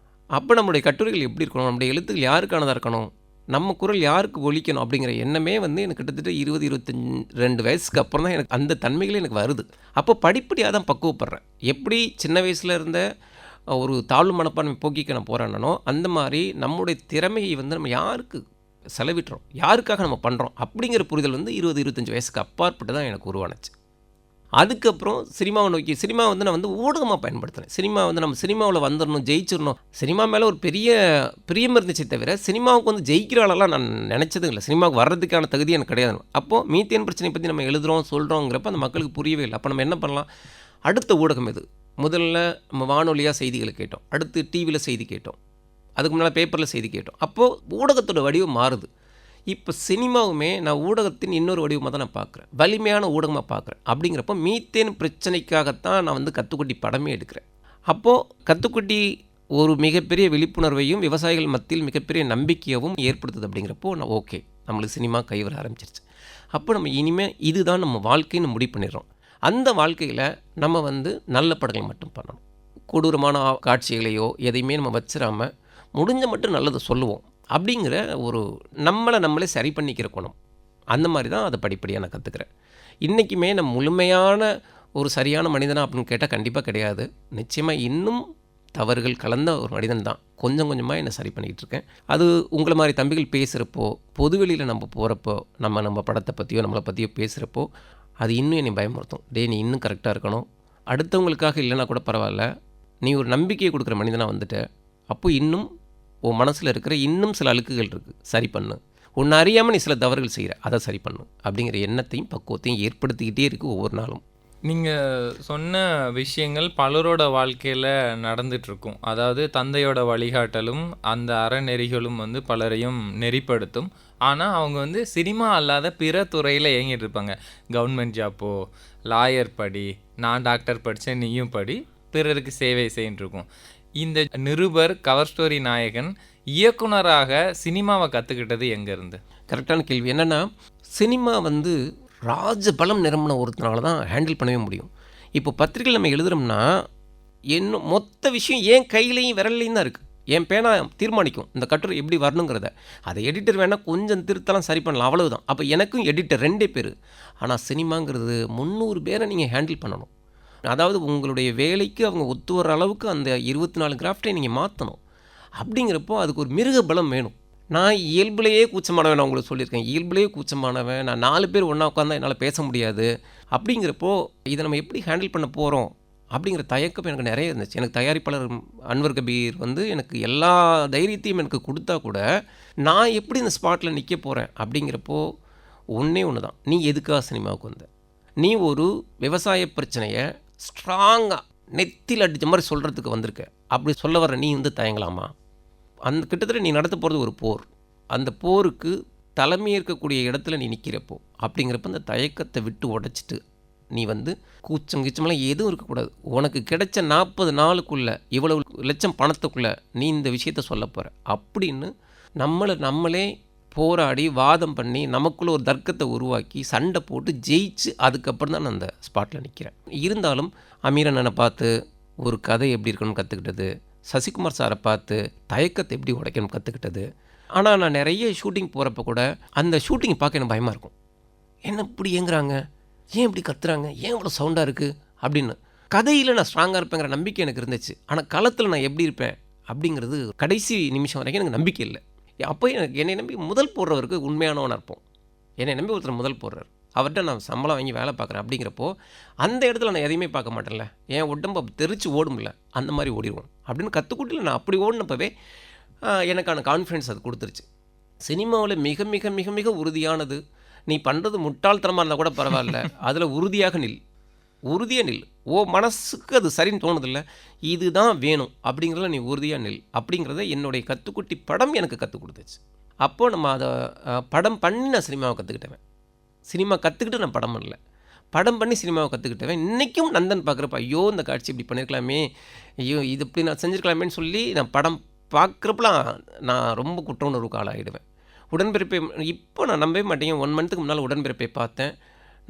அப்போ நம்மளுடைய கட்டுரைகள் எப்படி இருக்கணும், நம்முடைய எழுத்துக்கள் யாருக்கானதாக இருக்கணும், நம்ம குரல் யாருக்கு ஒலிக்கணும் அப்படிங்கிற எண்ணமே வந்து எனக்கு கிட்டத்தட்ட 20-22 வயசுக்கு அப்புறம் தான் எனக்கு அந்த தன்மைகளே எனக்கு வருது. அப்போ படிப்படியாக தான் பக்குவப்படுறேன். எப்படி சின்ன வயசில் இருந்த ஒரு தாழ்வு மனப்பான்மை போக்கிக்க நான் போகிறேன்னோ அந்த மாதிரி நம்முடைய திறமையை வந்து நம்ம யாருக்கு செலவிட்டுறோம், யாருக்காக நம்ம பண்ணுறோம் அப்படிங்கிற புரிதல் வந்து 20-25 வயசுக்கு அப்பாற்பட்டு தான் எனக்கு உருவானுச்சு. அதுக்கப்புறம் சினிமாவை நோக்கி சினிமா வந்து நான் வந்து ஊடகமாக பயன்படுத்துகிறேன். சினிமா வந்து நம்ம சினிமாவில் வந்துடணும், ஜெயிச்சிடணும், சினிமா மேலே ஒரு பெரிய பிரியம் இருந்துச்சே தவிர சினிமாவுக்கு வந்து ஜெயிக்கிற ஆளெல்லாம் நான் நினச்சதும் இல்லை. சினிமாவுக்கு வர்றதுக்கான தகுதி எனக்கு கிடையாது. அப்போது மீத்தேன் பிரச்சனை பற்றி நம்ம எழுதுகிறோம் சொல்கிறோங்கிறப்ப அந்த மக்களுக்கு புரியவே இல்லை. அப்போ நம்ம என்ன பண்ணலாம், அடுத்த ஊடகம் எது, முதல்ல நம்ம வானொலியாக செய்திகளை கேட்டோம், அடுத்து டிவியில் செய்தி கேட்டோம், அதுக்கு முன்னால் பேப்பரில் செய்தி கேட்டோம். அப்போது ஊடகத்தோட வடிவம் மாறுது. இப்போ சினிமாவுமே நான் ஊடகத்தின் இன்னொரு வடிவமாக தான் நான் பார்க்குறேன், வலிமையான ஊடகமாக பார்க்குறேன். அப்படிங்கிறப்போ மீத்தேன் பிரச்சனைக்காகத்தான் நான் வந்து கத்துக்குட்டி படமே எடுக்கிறேன். அப்போது கத்துக்குட்டி ஒரு மிகப்பெரிய விழிப்புணர்வையும் விவசாயிகள் மத்தியில் மிகப்பெரிய நம்பிக்கையவும் ஏற்படுத்துது. அப்படிங்கிறப்போ நான் ஓகே, நம்மளுக்கு சினிமா கைவர ஆரம்பிச்சிருச்சு. அப்போ நம்ம இனிமேல் இதுதான் நம்ம வாழ்க்கைன்னு முடிவு பண்ணிடுறோம். அந்த வாழ்க்கையில் நம்ம வந்து நல்ல படங்கள் மட்டும் பண்ணணும், கொடூரமான காட்சிகளையோ எதையுமே நம்ம வச்சிடாமல் முடிஞ்ச மட்டும் நல்லதை சொல்லுவோம் அப்படிங்கிற ஒரு நம்மளே சரி பண்ணிக்கிற குணம். அந்த மாதிரி தான் அதை படிப்படியாக நான் கற்றுக்கிறேன். இன்றைக்குமே நான் முழுமையான ஒரு சரியான மனிதனா அப்படின்னு கேட்டால் கண்டிப்பாக கிடையாது. நிச்சயமாக இன்னும் தவறுகள் கலந்த ஒரு மனிதன் தான். கொஞ்சம் கொஞ்சமாக என்னை சரி பண்ணிக்கிட்டு இருக்கேன். அது உங்களை மாதிரி தம்பிகள் பேசுகிறப்போ, பொதுவெளியில் நம்ம போகிறப்போ, நம்ம படத்தை பற்றியோ நம்மளை பற்றியோ பேசுகிறப்போ அது இன்னும் என்னை பயமுறுத்தும். டே நீ இன்னும் கரெக்டாக இருக்கணும், அடுத்தவங்களுக்காக இல்லைனா கூட பரவாயில்ல, நீ ஒரு நம்பிக்கையை கொடுக்குற மனிதனாக வந்துட்ட, அப்போ இன்னும் உன் மனசில் இருக்கிற இன்னும் சில அழுக்குகள் இருக்குது, சரி பண்ணு, உன்னை அறியாமல் நீ சில தவறுகள் செய்கிற, அதை சரி பண்ணு அப்படிங்கிற எண்ணத்தையும் பக்குவத்தையும் ஏற்படுத்திக்கிட்டே இருக்குது ஒவ்வொரு நாளும். நீங்கள் சொன்ன விஷயங்கள் பலரோட வாழ்க்கையில் நடந்துகிட்ருக்கும். அதாவது தந்தையோட வழிகாட்டலும் அந்த அறநெறிகளும் வந்து பலரையும் நெறிப்படுத்தும். ஆனால் அவங்க வந்து சினிமா அல்லாத பிற துறையில் இயங்கிட்டு இருப்பாங்க. கவர்மெண்ட் ஜாப்போ, லாயர் படி, நான் டாக்டர் படித்தேன் நீயும் படி, பிறருக்கு சேவை செய்யின்னு இருக்கும். இந்த நிருபர் கவர் ஸ்டோரி நாயகன் இயக்குனராக சினிமாவை கற்றுக்கிட்டது எங்கேருந்து? கரெக்டான கேள்வி. என்னென்னா, சினிமா வந்து ராஜபலம் நிரம்பின ஒருத்தனால தான் ஹேண்டில் பண்ணவே முடியும். இப்போ பத்திரிகையில் நம்ம எழுதுகிறோம்னா இன்னும் மொத்த விஷயம் என் கையிலையும் விரல்லையும் தான் இருக்குது. என் பேனா தீர்மானிக்கும் இந்த கட்டுரை எப்படி வரணுங்கிறத. அதை எடிட்டர் வேணால் கொஞ்சம் திருத்தலாம், சரி பண்ணலாம், அவ்வளவுதான். அப்போ எனக்கும் எடிட்டர் 2 பேர். ஆனால் சினிமாங்கிறது 300 பேரை நீங்கள் ஹேண்டில் பண்ணணும். அதாவது உங்களுடைய வேலைக்கு அவங்க ஒத்து வர அளவுக்கு அந்த 24 கிராஃப்டை நீங்கள் மாற்றணும். அப்படிங்கிறப்போ அதுக்கு ஒரு மிருக பலம் வேணும். நான் இயல்புலேயே கூச்சமானவன், நான் உங்களுக்கு சொல்லியிருக்கேன், இயல்புலேயே கூச்சமானவன். நான் 4 பேர் ஒன்றா உட்காந்தா என்னால் பேச முடியாது. அப்படிங்கிறப்போ இதை நம்ம எப்படி ஹேண்டில் பண்ண போகிறோம் அப்படிங்கிற தயக்கம் எனக்கு நிறைய இருந்துச்சு. எனக்கு தயாரிப்பாளர் அன்வர் கபீர் வந்து எனக்கு எல்லா தைரியத்தையும் எனக்கு கொடுத்தா கூட நான் எப்படி இந்த ஸ்பாட்டில் நிற்க போகிறேன் அப்படிங்கிறப்போ ஒன்றே ஒன்று தான், நீ எதுக்காக சினிமாவுக்கு வந்த, நீ ஒரு விவசாய பிரச்சனையை ஸ்ட்ராங்காக நெத்தியில் அடித்த மாதிரி சொல்கிறதுக்கு வந்திருக்க, அப்படி சொல்ல வர நீ வந்து தயங்கலாமா? அந்த கிட்டத்தட்ட நீ நடத்த போகிறது ஒரு போர். அந்த போருக்கு தலைமை இருக்கக்கூடிய இடத்துல நீ நிற்கிறப்போ அப்படிங்கிறப்ப அந்த தயக்கத்தை விட்டு உடைச்சிட்டு நீ வந்து கூச்சம் கீச்சமெல்லாம் எதுவும் இருக்கக்கூடாது. உனக்கு கிடைச்ச 40 நாளுக்குள்ளே இவ்வளவு லட்சம் பணத்துக்குள்ளே நீ இந்த விஷயத்த சொல்ல போகிற அப்படின்னு நம்மளே போராடி வாதம் பண்ணி நமக்குள்ளே ஒரு தர்க்கத்தை உருவாக்கி சண்டை போட்டு ஜெயிச்சு அதுக்கப்புறம் தான் நான் அந்த ஸ்பாட்டில் நிற்கிறேன். இருந்தாலும் அமீரண்ணனை பார்த்து ஒரு கதை எப்படி இருக்கணும்னு கற்றுக்கிட்டது, சசிகுமார் சாரை பார்த்து தயக்கத்தை எப்படி உடைக்கணும்னு கற்றுக்கிட்டது. ஆனால் நான் நிறைய ஷூட்டிங் போகிறப்ப கூட அந்த ஷூட்டிங் பார்க்க எனக்கு பயமாக இருக்கும். என்ன இப்படி ஏங்குறாங்க, ஏன் இப்படி கத்துறாங்க, ஏன் இவ்வளோ சவுண்டாக இருக்குது அப்படின்னு. கதையில் நான் ஸ்ட்ராங்காக இருப்பேங்கிற நம்பிக்கை எனக்கு இருந்துச்சு. ஆனால் களத்தில் நான் எப்படி இருப்பேன் அப்படிங்கிறது கடைசி நிமிஷம் வரைக்கும் எனக்கு நம்பிக்கை இல்லை. அப்போ எனக்கு என்னை நம்பி முதல் போடுறவருக்கு உண்மையானவனாக இருப்போம். என்னை நம்பி ஒருத்தர் முதல் போடுறார், அவர்கிட்ட நான் சம்பளம் வாங்கி வேலை பார்க்குறேன். அப்படிங்கிறப்போ அந்த இடத்துல நான் எதையுமே பார்க்க மாட்டேன்ல, என் உடம்பு தெரிச்சு ஓடும்ல, அந்த மாதிரி ஓடிடுவோம். அப்படின்னு கற்றுக்கூட்டில் நான் அப்படி ஓடினப்பவே எனக்கான கான்ஃபிடன்ஸ் அது கொடுத்துருச்சு. சினிமாவில் மிக மிக மிக மிக உறுதியானது, நீ பண்ணுறது முட்டாள்தனமாக இருந்தால் கூட பரவாயில்ல, அதில் உறுதியாக நில், உறுதியாக நில். மனசுக்கு அது சரின்னு தோணுதில்ல, இதுதான் வேணும் அப்படிங்கிறத நீ உறுதியாக நில் அப்படிங்கிறத என்னுடைய கற்றுக்குட்டி படம் எனக்கு கற்றுக் கொடுத்துச்சு. அப்போது நம்ம அதை படம் பண்ணி நான் சினிமாவை கற்றுக்கிட்டேன். சினிமா கற்றுக்கிட்டு நான் படம் பண்ணல. படம் பண்ணி சினிமாவை கற்றுக்கிட்டவன் இன்றைக்கும் நந்தன் பார்க்குறப்ப ஐயோ இந்த காட்சி இப்படி பண்ணியிருக்கலாமே, ஐயோ இது இப்படி நான் செஞ்சுருக்கலாமேன்னு சொல்லி நான் படம் பார்க்குறப்பலாம் நான் ரொம்ப குற்ற உணர்வுக்கு ஆளாகிடுவேன். உடன்பிறப்பை இப்போ நான் நம்பவே மாட்டேங்க. 1 மந்த்துக்கு முன்னால் உடன்பிறப்பை பார்த்தேன்.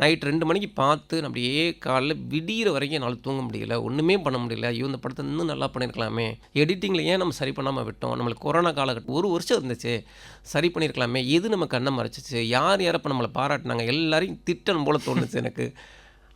நைட் 2 மணிக்கு பார்த்து நான் அப்படியே காலைல விடிகிற வரைக்கும் என்னால் தூங்க முடியல, ஒன்றுமே பண்ண முடியல. ஐயோ இந்த படத்தை இன்னும் நல்லா பண்ணியிருக்கலாமே, எடிட்டிங்கில் ஏன் நம்ம சரி பண்ணாமல் விட்டோம், நம்மளுக்கு கொரோனா காலகட்டம் 1 வருஷம் இருந்துச்சு, சரி பண்ணியிருக்கலாமே, எது நம்ம கண்ணை மறைச்சிச்சு, யார் யாரப்போ நம்மளை பாராட்டினாங்க, எல்லாரையும் திட்டணும் போல தோணுச்சு எனக்கு.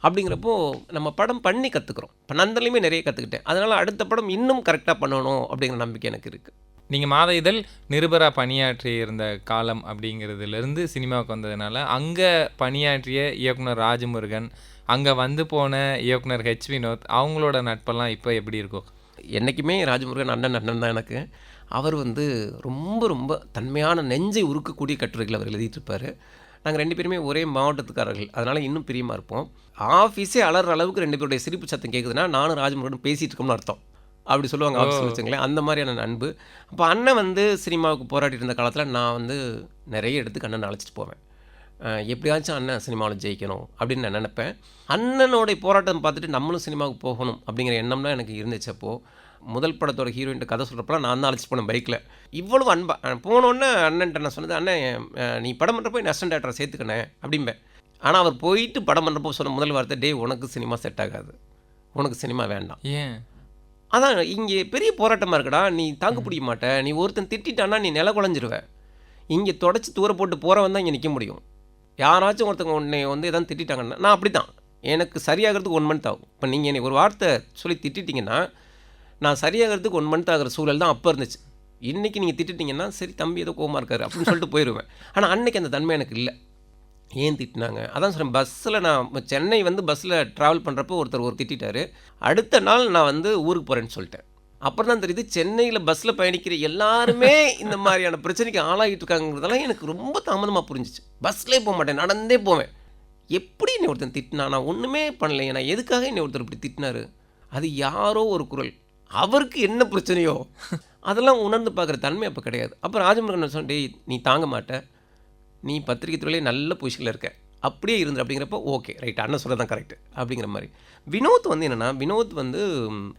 அப்படிங்கிறப்போ நம்ம படம் பண்ணி கற்றுக்குறோம். இப்போ நந்தன்லையுமே நிறைய கற்றுக்கிட்டேன். அதனால் அடுத்த படம் இன்னும் கரெக்டாக பண்ணணும் அப்படிங்கிற நம்பிக்கை எனக்கு இருக்குது. நீங்கள் மாத இதழ் நிருபராக பணியாற்றி இருந்த காலம் அப்படிங்கிறதுலேருந்து சினிமாவுக்கு வந்ததுனால அங்கே பணியாற்றிய இயக்குனர் ராஜமுருகன், அங்கே வந்து போன இயக்குனர் ஹெச் வினோத், அவங்களோட நட்பெல்லாம் இப்போ எப்படி இருக்கும்? என்றைக்குமே ராஜமுருகன் அண்ணன் தான் எனக்கு. அவர் வந்து ரொம்ப ரொம்ப தன்மையான நெஞ்சை உருக்கக்கூடிய கட்டுரைகள் அவர் எழுதிட்டு இருப்பார். நாங்கள் 2 பேருமே ஒரே மாவட்டத்துக்காரர்கள், அதனால் இன்னும் பிரியமாக இருப்போம். ஆஃபீஸே அலற அளவுக்கு 2 பேருடைய சிரிப்பு சத்தம் கேட்குதுன்னா நானும் ராஜமுருகன் பேசிகிட்டு இருக்கோம்னு அர்த்தம். அப்படி சொல்லுவாங்க ஆஃபீஸில் வச்சுங்களேன். அந்த மாதிரியான அன்பு. அப்போ அண்ணன் வந்து சினிமாவுக்கு போராடிட்டு இருந்த காலத்தில் நான் வந்து நிறைய இடத்துக்கு அண்ணன் அழைச்சிட்டு போவேன். எப்படியாச்சும் அண்ணன் சினிமாவில் ஜெயிக்கணும் அப்படின்னு நான் நினப்பேன். அண்ணனோடைய போராட்டம் பார்த்துட்டு நம்மளும் சினிமாவுக்கு போகணும் அப்படிங்கிற எண்ணம் தான் எனக்கு இருந்துச்சு. அப்போது முதல் படத்தோட ஹீரோயின்ட்டு கதை சொல்கிறப்பலாம் நான் தான் அழைச்சிட்டு போனேன் பைக்கில். இவ்வளவு அன்பா போனோன்னே அண்ணன்ட்ட நான் சொன்னது, அண்ணன் நீ படம் பண்ணுறப்போ என்ன அசிஸ்டன்ட் டேரக்டரை சேர்த்துக்கினேன் அப்படிம்பேன். ஆனால் அவர் போயிட்டு படம் பண்ணுறப்போ சொன்ன முதல் வார்த்தை, டே உனக்கு சினிமா செட் ஆகாது, உனக்கு சினிமா வேண்டாம். ஏன்? அதான் இங்கே பெரிய போராட்டமாக இருக்குடா, நீ தாக்கு பிடிக்க மாட்ட, நீ ஒருத்தன் திட்டானா நீ நில குழஞ்சிருவ. இங்கே தொடச்சி தூர போட்டு போகிறவன் தான் இங்கே நிற்க முடியும். யாராச்சும் ஒருத்தவங்க உன்னை வந்து எதாவது திட்டாங்கன்னா, நான் அப்படி தான், எனக்கு சரியாகிறதுக்கு 1 மந்த் ஆகும். இப்போ நீங்கள் எனக்கு ஒரு வார்த்தை சொல்லி திட்டிங்கன்னா நான் சரியாகிறதுக்கு 1 மந்த் ஆகிற சூழல் தான் அப்போ இருந்துச்சு. இன்றைக்கி நீங்கள் திட்டிங்கன்னா சரி தம்பி ஏதோ கோவமாக இருக்காரு அப்படின்னு சொல்லிட்டு போயிடுவேன். ஆனால் அன்றைக்கி அந்த தன்மை எனக்கு இல்லை. ஏன் திட்டினாங்க? அதான் சொல்கிறேன், பஸ்ஸில் நான் சென்னை வந்து பஸ்ஸில் ட்ராவல் பண்ணுறப்போ ஒருத்தர் திட்டார். அடுத்த நாள் நான் வந்து ஊருக்கு போகிறேன்னு சொல்லிட்டேன். அப்புறம் தான் தெரியுது சென்னையில் பஸ்ஸில் பயணிக்கிற எல்லாருமே இந்த மாதிரியான பிரச்சனைக்கு ஆளாகிட்டு இருக்காங்கிறதெல்லாம் எனக்கு ரொம்ப தாமதமாக புரிஞ்சிச்சு. பஸ்லேயே போக மாட்டேன், நடந்தே போவேன். எப்படி என்னை ஒருத்தன் திட்டினா? நான் ஒன்றுமே பண்ணலையே, நான் எதுக்காக என்னை ஒருத்தர் இப்படி திட்டினாரு? அது யாரோ ஒரு குரல், அவருக்கு என்ன பிரச்சனையோ அதெல்லாம் உணர்ந்து பார்க்குற தன்மை அப்போ கிடையாது. அப்போ ராஜமுருகன் சொன்னேன், டேய் நீ தாங்க மாட்டேன், நீ பத்திரிகை துறையிலே நல்ல பொசிஷனில் இருக்க, அப்படியே இருந்து அப்படிங்கிறப்போ ஓகே ரைட், அண்ணன் சொல்கிறது தான் கரெக்டு அப்படிங்கிற மாதிரி. வினோத் வந்து என்னென்னா, வினோத் வந்து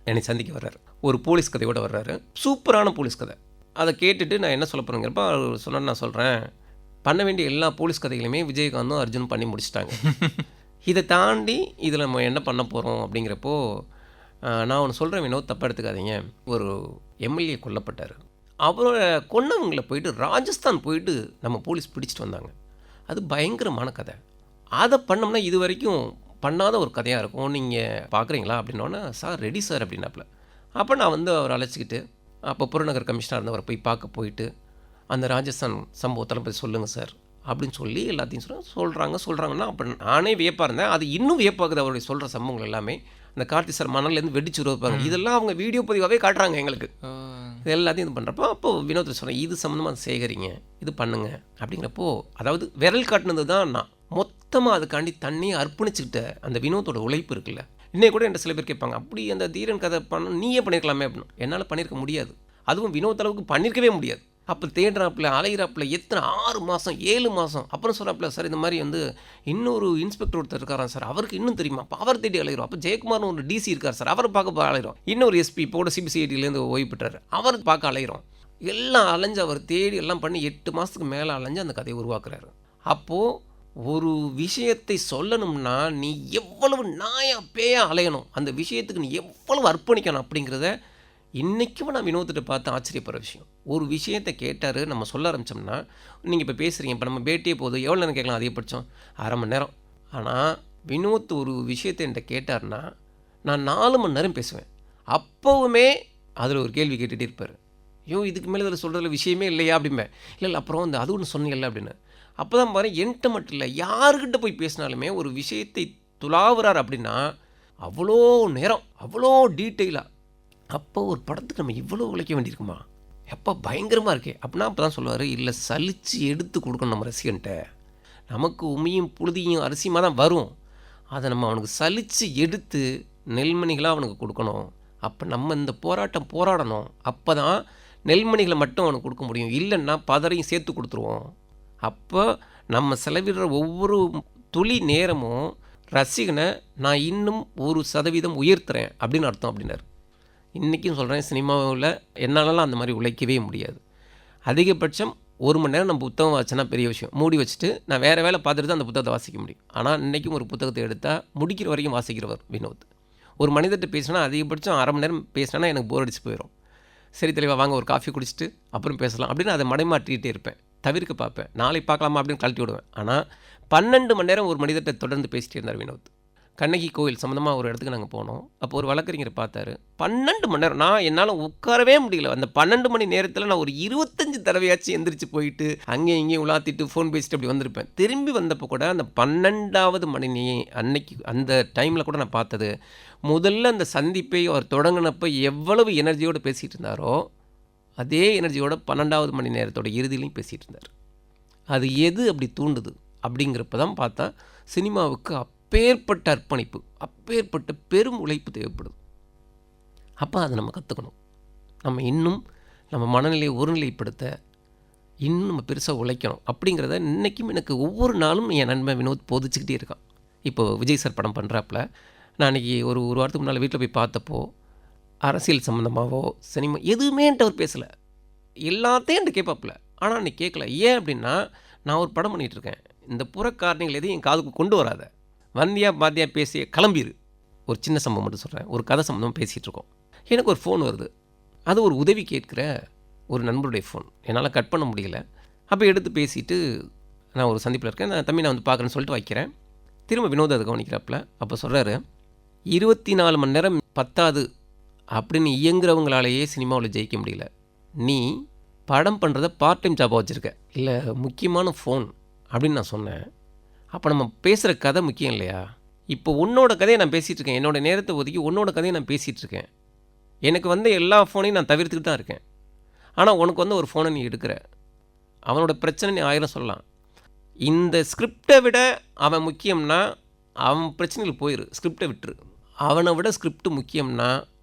என்னை சந்திக்க வர்றாரு, ஒரு போலீஸ் கதையோடு வர்றாரு, சூப்பரான போலீஸ் கதை. அதை கேட்டுட்டு நான் என்ன சொல்ல போகிறேங்கிறப்ப அவர் சொன்னேன்னு நான் சொல்கிறேன், பண்ண வேண்டிய எல்லா போலீஸ் கதைகளையுமே விஜயகாந்தும் அர்ஜுனும் பண்ணி முடிச்சிட்டாங்க. இதை தாண்டி இதில் நம்ம என்ன பண்ண போகிறோம் அப்படிங்கிறப்போ நான் ஒன்று சொல்கிறேன், வினோத் தப்பாக எடுத்துக்காதீங்க. ஒரு எம்எல்ஏ கொல்லப்பட்டார், அவரோட கொன்னவங்களை போயிட்டு ராஜஸ்தான் போயிட்டு நம்ம போலீஸ் பிடிச்சிட்டு வந்தாங்க. அது பயங்கரமான கதை. அதை பண்ணோம்னா இது வரைக்கும் பண்ணாத ஒரு கதையாக இருக்கும், நீங்கள் பார்க்குறீங்களா அப்படின்னோடனே, சார் ரெடி சார் அப்படின்னாப்புல. அப்போ நான் வந்து அவரை அழைச்சிக்கிட்டு அப்போ புறநகர் கமிஷனர் இருந்தவரை போய் பார்க்க போயிட்டு அந்த ராஜஸ்தான் சம்பவத்தில் போய் சொல்லுங்கள் சார் அப்படின்னு சொல்லி எல்லாத்தையும் சொல்கிறாங்கன்னா அப்போ நானே வியப்பாக இருந்தேன். அது இன்னும் வியப்பாகுது அவருடைய சொல்கிற சம்பவங்கள் எல்லாமே. அந்த கார்த்தி சார் மணல்லேருந்து வெடிச்சு உருவாப்பாங்க, இதெல்லாம் அவங்க வீடியோ பதிவாகவே காட்டுறாங்க எங்களுக்கு. இது எல்லாத்தையும் இது பண்ணுறப்போ அப்போது வினோத் சொன்னேன், இது சம்மந்தமாக சேகரிங்க, இது பண்ணுங்க அப்படிங்கிறப்போ, அதாவது விரல் காட்டினது தான் நான் மொத்தமாக அதுக்காண்டி தண்ணியை அர்ப்பணிச்சுக்கிட்ட அந்த வினோத்தோட உழைப்பு இருக்குல்ல. இன்னைக்கு கூட என்கிட்ட சில பேர் கேட்பாங்க, அப்படி அந்த தீரன் கதை பண்ண நீயே பண்ணியிருக்கலாமே அப்படின்னு. என்னால் பண்ணியிருக்க முடியாது, அதுவும் வினோத் அளவுக்கு பண்ணியிருக்கவே முடியாது. அப்போ தேடுறாப்புல அலைகிறாப்புல எத்தனை 6 மாதம் 7 மாதம். அப்புறம் சொல்கிறாப்புல, சார் இந்த மாதிரி வந்து இன்னொரு இன்ஸ்பெக்டர் ஒருத்தர் இருக்காராம் சார், அவருக்கு இன்னும் தெரியுமா, அப்போ அவர் தேடி அலைகிறோம். அப்போ ஜெயக்குமார்னு ஒரு டிசி இருக்கார் சார், அவரை பார்க்க அலைகிறோம். இன்னொரு எஸ்பி இப்போ கூட சிபிசிஐடியிலேருந்து ஓய்வு பெற்றார், அவர் பார்க்க அலைகிறோம். எல்லாம் அலைஞ்சு அவர் தேடி எல்லாம் பண்ணி 8 மாதத்துக்கு மேலே அலைஞ்சு அந்த கதையை உருவாக்குறாரு. அப்போது ஒரு விஷயத்தை சொல்லணும்னா நீ எவ்வளவு நாயா பேயா அலையணும், அந்த விஷயத்துக்கு நீ எவ்வளவு அர்ப்பணிக்கணும் அப்படிங்கிறத இன்றைக்கும் நான் வினோத்திட்ட பார்த்து ஆச்சரியப்படுற விஷயம். ஒரு விஷயத்தை கேட்டார், நம்ம சொல்ல ஆரம்பித்தோம்னா, நீங்கள் இப்போ பேசுகிறீங்க, இப்போ நம்ம பேட்டியே போதும் எவ்வளோ நேரம் கேட்கலாம், அதிகபட்சம் 1/2 மணி நேரம். ஆனால் வினோத் ஒரு விஷயத்தை என்கிட்ட கேட்டார்னா நான் 4 மணி நேரம் பேசுவேன். அப்போவுமே அதில் ஒரு கேள்வி கேட்டுகிட்டே இருப்பார், ஐயோ இதுக்கு மேலே இதில் சொல்கிறதுல விஷயமே இல்லையா அப்படிம்பேன். இல்லை அப்புறம் வந்து அது ஒன்று சொன்னீங்கல்ல அப்படின்னு. அப்போ தான் பாரு, என்கிட்ட மட்டும் இல்லை யாருக்கிட்ட போய் பேசினாலுமே ஒரு விஷயத்தை துளாவுறார் அப்படின்னா அவ்வளோ நேரம் அவ்வளோ டீட்டெயிலாக. அப்போ ஒரு படத்துக்கு நம்ம இவ்வளோ உழைக்க வேண்டியிருக்குமா, எப்போ பயங்கரமாக இருக்கே அப்படின்னா அப்போ தான் சொல்லுவார், இல்லை சலித்து எடுத்து கொடுக்கணும் நம்ம ரசிகன்ட்ட. நமக்கு உமியும் புழுதியும் அரிசியமாக தான் வரும், அதை நம்ம அவனுக்கு சலித்து எடுத்து நெல்மணிகளாக அவனுக்கு கொடுக்கணும். அப்போ நம்ம இந்த போராட்டம் போராடணும், அப்போ தான் நெல்மணிகளை மட்டும் அவனுக்கு கொடுக்க முடியும். இல்லைன்னா பதரையும் சேர்த்து கொடுத்துருவோம். அப்போ நம்ம செலவிடுற ஒவ்வொரு துளி நேரமும் ரசிகனை நான் இன்னும் 1% உயர்த்துறேன் அப்படின்னு அர்த்தம் அப்படின்னாரு. இன்றைக்கும் சொல்கிறேன், சினிமாவில் என்னாலலாம் அந்த மாதிரி உழைக்கவே முடியாது. அதிகபட்சம் 1 மணி நேரம் நம்ம புத்தகம் வாசிச்சேன்னா பெரிய விஷயம். மூடி வச்சுட்டு நான் வேறு வேலை பார்த்துட்டு தான் அந்த புத்தகத்தை வாசிக்க முடியும். ஆனால் இன்றைக்கும் ஒரு புத்தகத்தை எடுத்தால் முடிக்கிற வரைக்கும் வாசிக்கிறவர் வினோத். ஒரு மனிதர்கிட்ட பேசினா அதிகபட்சம் அரை மணி நேரம் பேசினா எனக்கு போர் அடிச்சு போயிடும். சரி தெளிவா வாங்க ஒரு காஃபி குடிச்சிட்டு அப்புறம் பேசலாம் அப்படின்னு அதை மடைமாற்றிக்கிட்டே இருப்பேன், தவிர்க்க பார்ப்பேன். நாளைக்கு பார்க்கலாமா அப்படின்னு கழட்டி விடுவேன். ஆனால் 12 மணி நேரம் ஒரு மனிதர்கிட்ட தொடர்ந்து பேசிகிட்டே இருந்தார் வினோத். கண்ணகி கோயில் சம்மந்தமாக ஒரு இடத்துக்கு நாங்கள் போனோம். அப்போ ஒரு வழக்கறிஞரை பார்த்தாரு. 12 மணி நேரம் நான் என்னால் உட்காரவே முடியல. அந்த 12 மணி நேரத்தில் நான் ஒரு 25 தடவையாச்சும் எந்திரிச்சு போயிட்டு அங்கேயும் இங்கேயும் உலாத்திட்டு ஃபோன் பேசிட்டு அப்படி வந்திருப்பேன். திரும்பி வந்தப்போ கூட அந்த 12வது மணி அன்னைக்கு அந்த டைமில் கூட நான் பார்த்தது, முதல்ல அந்த சந்திப்பை அவர் தொடங்கினப்போ எவ்வளவு எனர்ஜியோடு பேசிகிட்டு இருந்தாரோ அதே எனர்ஜியோட 12வது மணி நேரத்தோட இறுதியிலையும் பேசிகிட்டு இருந்தார். அது எது அப்படி தூண்டுது அப்படிங்கிறப்ப தான் பார்த்தா சினிமாவுக்கு அப்பேற்பட்ட அர்ப்பணிப்பு, அப்பேற்பட்ட பெரும் உழைப்பு தேவைப்படுது. அப்போ அதை நம்ம கற்றுக்கணும். நம்ம இன்னும் நம்ம மனநிலையை ஒருநிலைப்படுத்த இன்னும் நம்ம பெருசாக உழைக்கணும் அப்படிங்கிறத இன்றைக்கும் எனக்கு ஒவ்வொரு நாளும் என் நண்பன் வினோத் போதிச்சுக்கிட்டே இருக்கான். இப்போது விஜய் சார் படம் பண்ணுறாப்புல நான் அன்றைக்கி ஒரு வாரத்துக்கு முன்னால் வீட்டில் போய் பார்த்தப்போ அரசியல் சம்மந்தமாகவோ சினிமா எதுவுமே என்கிட்ட அவர் பேசலை. எல்லாத்தையும் என்கிட்ட கேட்பாப்புல. ஆனால் அன்றைக்கி கேட்கல. ஏன் அப்படின்னா நான் ஒரு படம் பண்ணிகிட்ருக்கேன். இந்த புறக்காரணிகள் எதையும் என் காதுக்கு கொண்டு வராத, வந்தியா பாத்தியா பேசிய கிளம்பிடு. ஒரு சின்ன சம்பவம் மட்டும் சொல்கிறேன். ஒரு கதை சம்பந்தம் பேசிகிட்டு இருக்கோம். எனக்கு ஒரு ஃபோன் வருது. அது ஒரு உதவி கேட்குற ஒரு நண்பருடைய ஃபோன். என்னால் கட் பண்ண முடியல. அப்போ எடுத்து பேசிவிட்டு நான் ஒரு சந்திப்பில் இருக்கேன், நான் தம்பி நான் வந்து பார்க்குறேன்னு சொல்லிட்டு வைக்கிறேன். திரும்ப வினோத் அதை கவனிக்கிறாப்புல. அப்போ சொல்கிறாரு, 24 மணி நேரம் பத்தாது அப்படின்னு இயங்குறவங்களாலேயே சினிமாவில் ஜெயிக்க முடியல. நீ படம் பண்ணுறத பார்ட் டைம் ஜாபாக வச்சுருக்க, இல்லை முக்கியமான ஃபோன் அப்படின்னு நான் சொன்னேன். அப்போ நம்ம பேசுகிற கதை முக்கியம் இல்லையா? இப்போ உன்னோட கதையை நான் பேசிகிட்டு இருக்கேன். என்னோடய நேரத்தை ஒதுக்கி உன்னோட கதையை நான் பேசிகிட்டு இருக்கேன். எனக்கு வந்து எல்லா ஃபோனையும் நான் தவிர்த்துக்கிட்டு தான் இருக்கேன். ஆனால் உனக்கு வந்து ஒரு ஃபோனை நீ எடுக்கிற. அவனோட பிரச்சனை நீ 1000 சொல்லலாம். இந்த ஸ்கிரிப்டை விட அவன் முக்கியம்னா அவன் பிரச்சனைகள் போயிரு, ஸ்கிரிப்டை விட்டுரு. அவனை விட ஸ்கிரிப்ட் முக்கியம்னா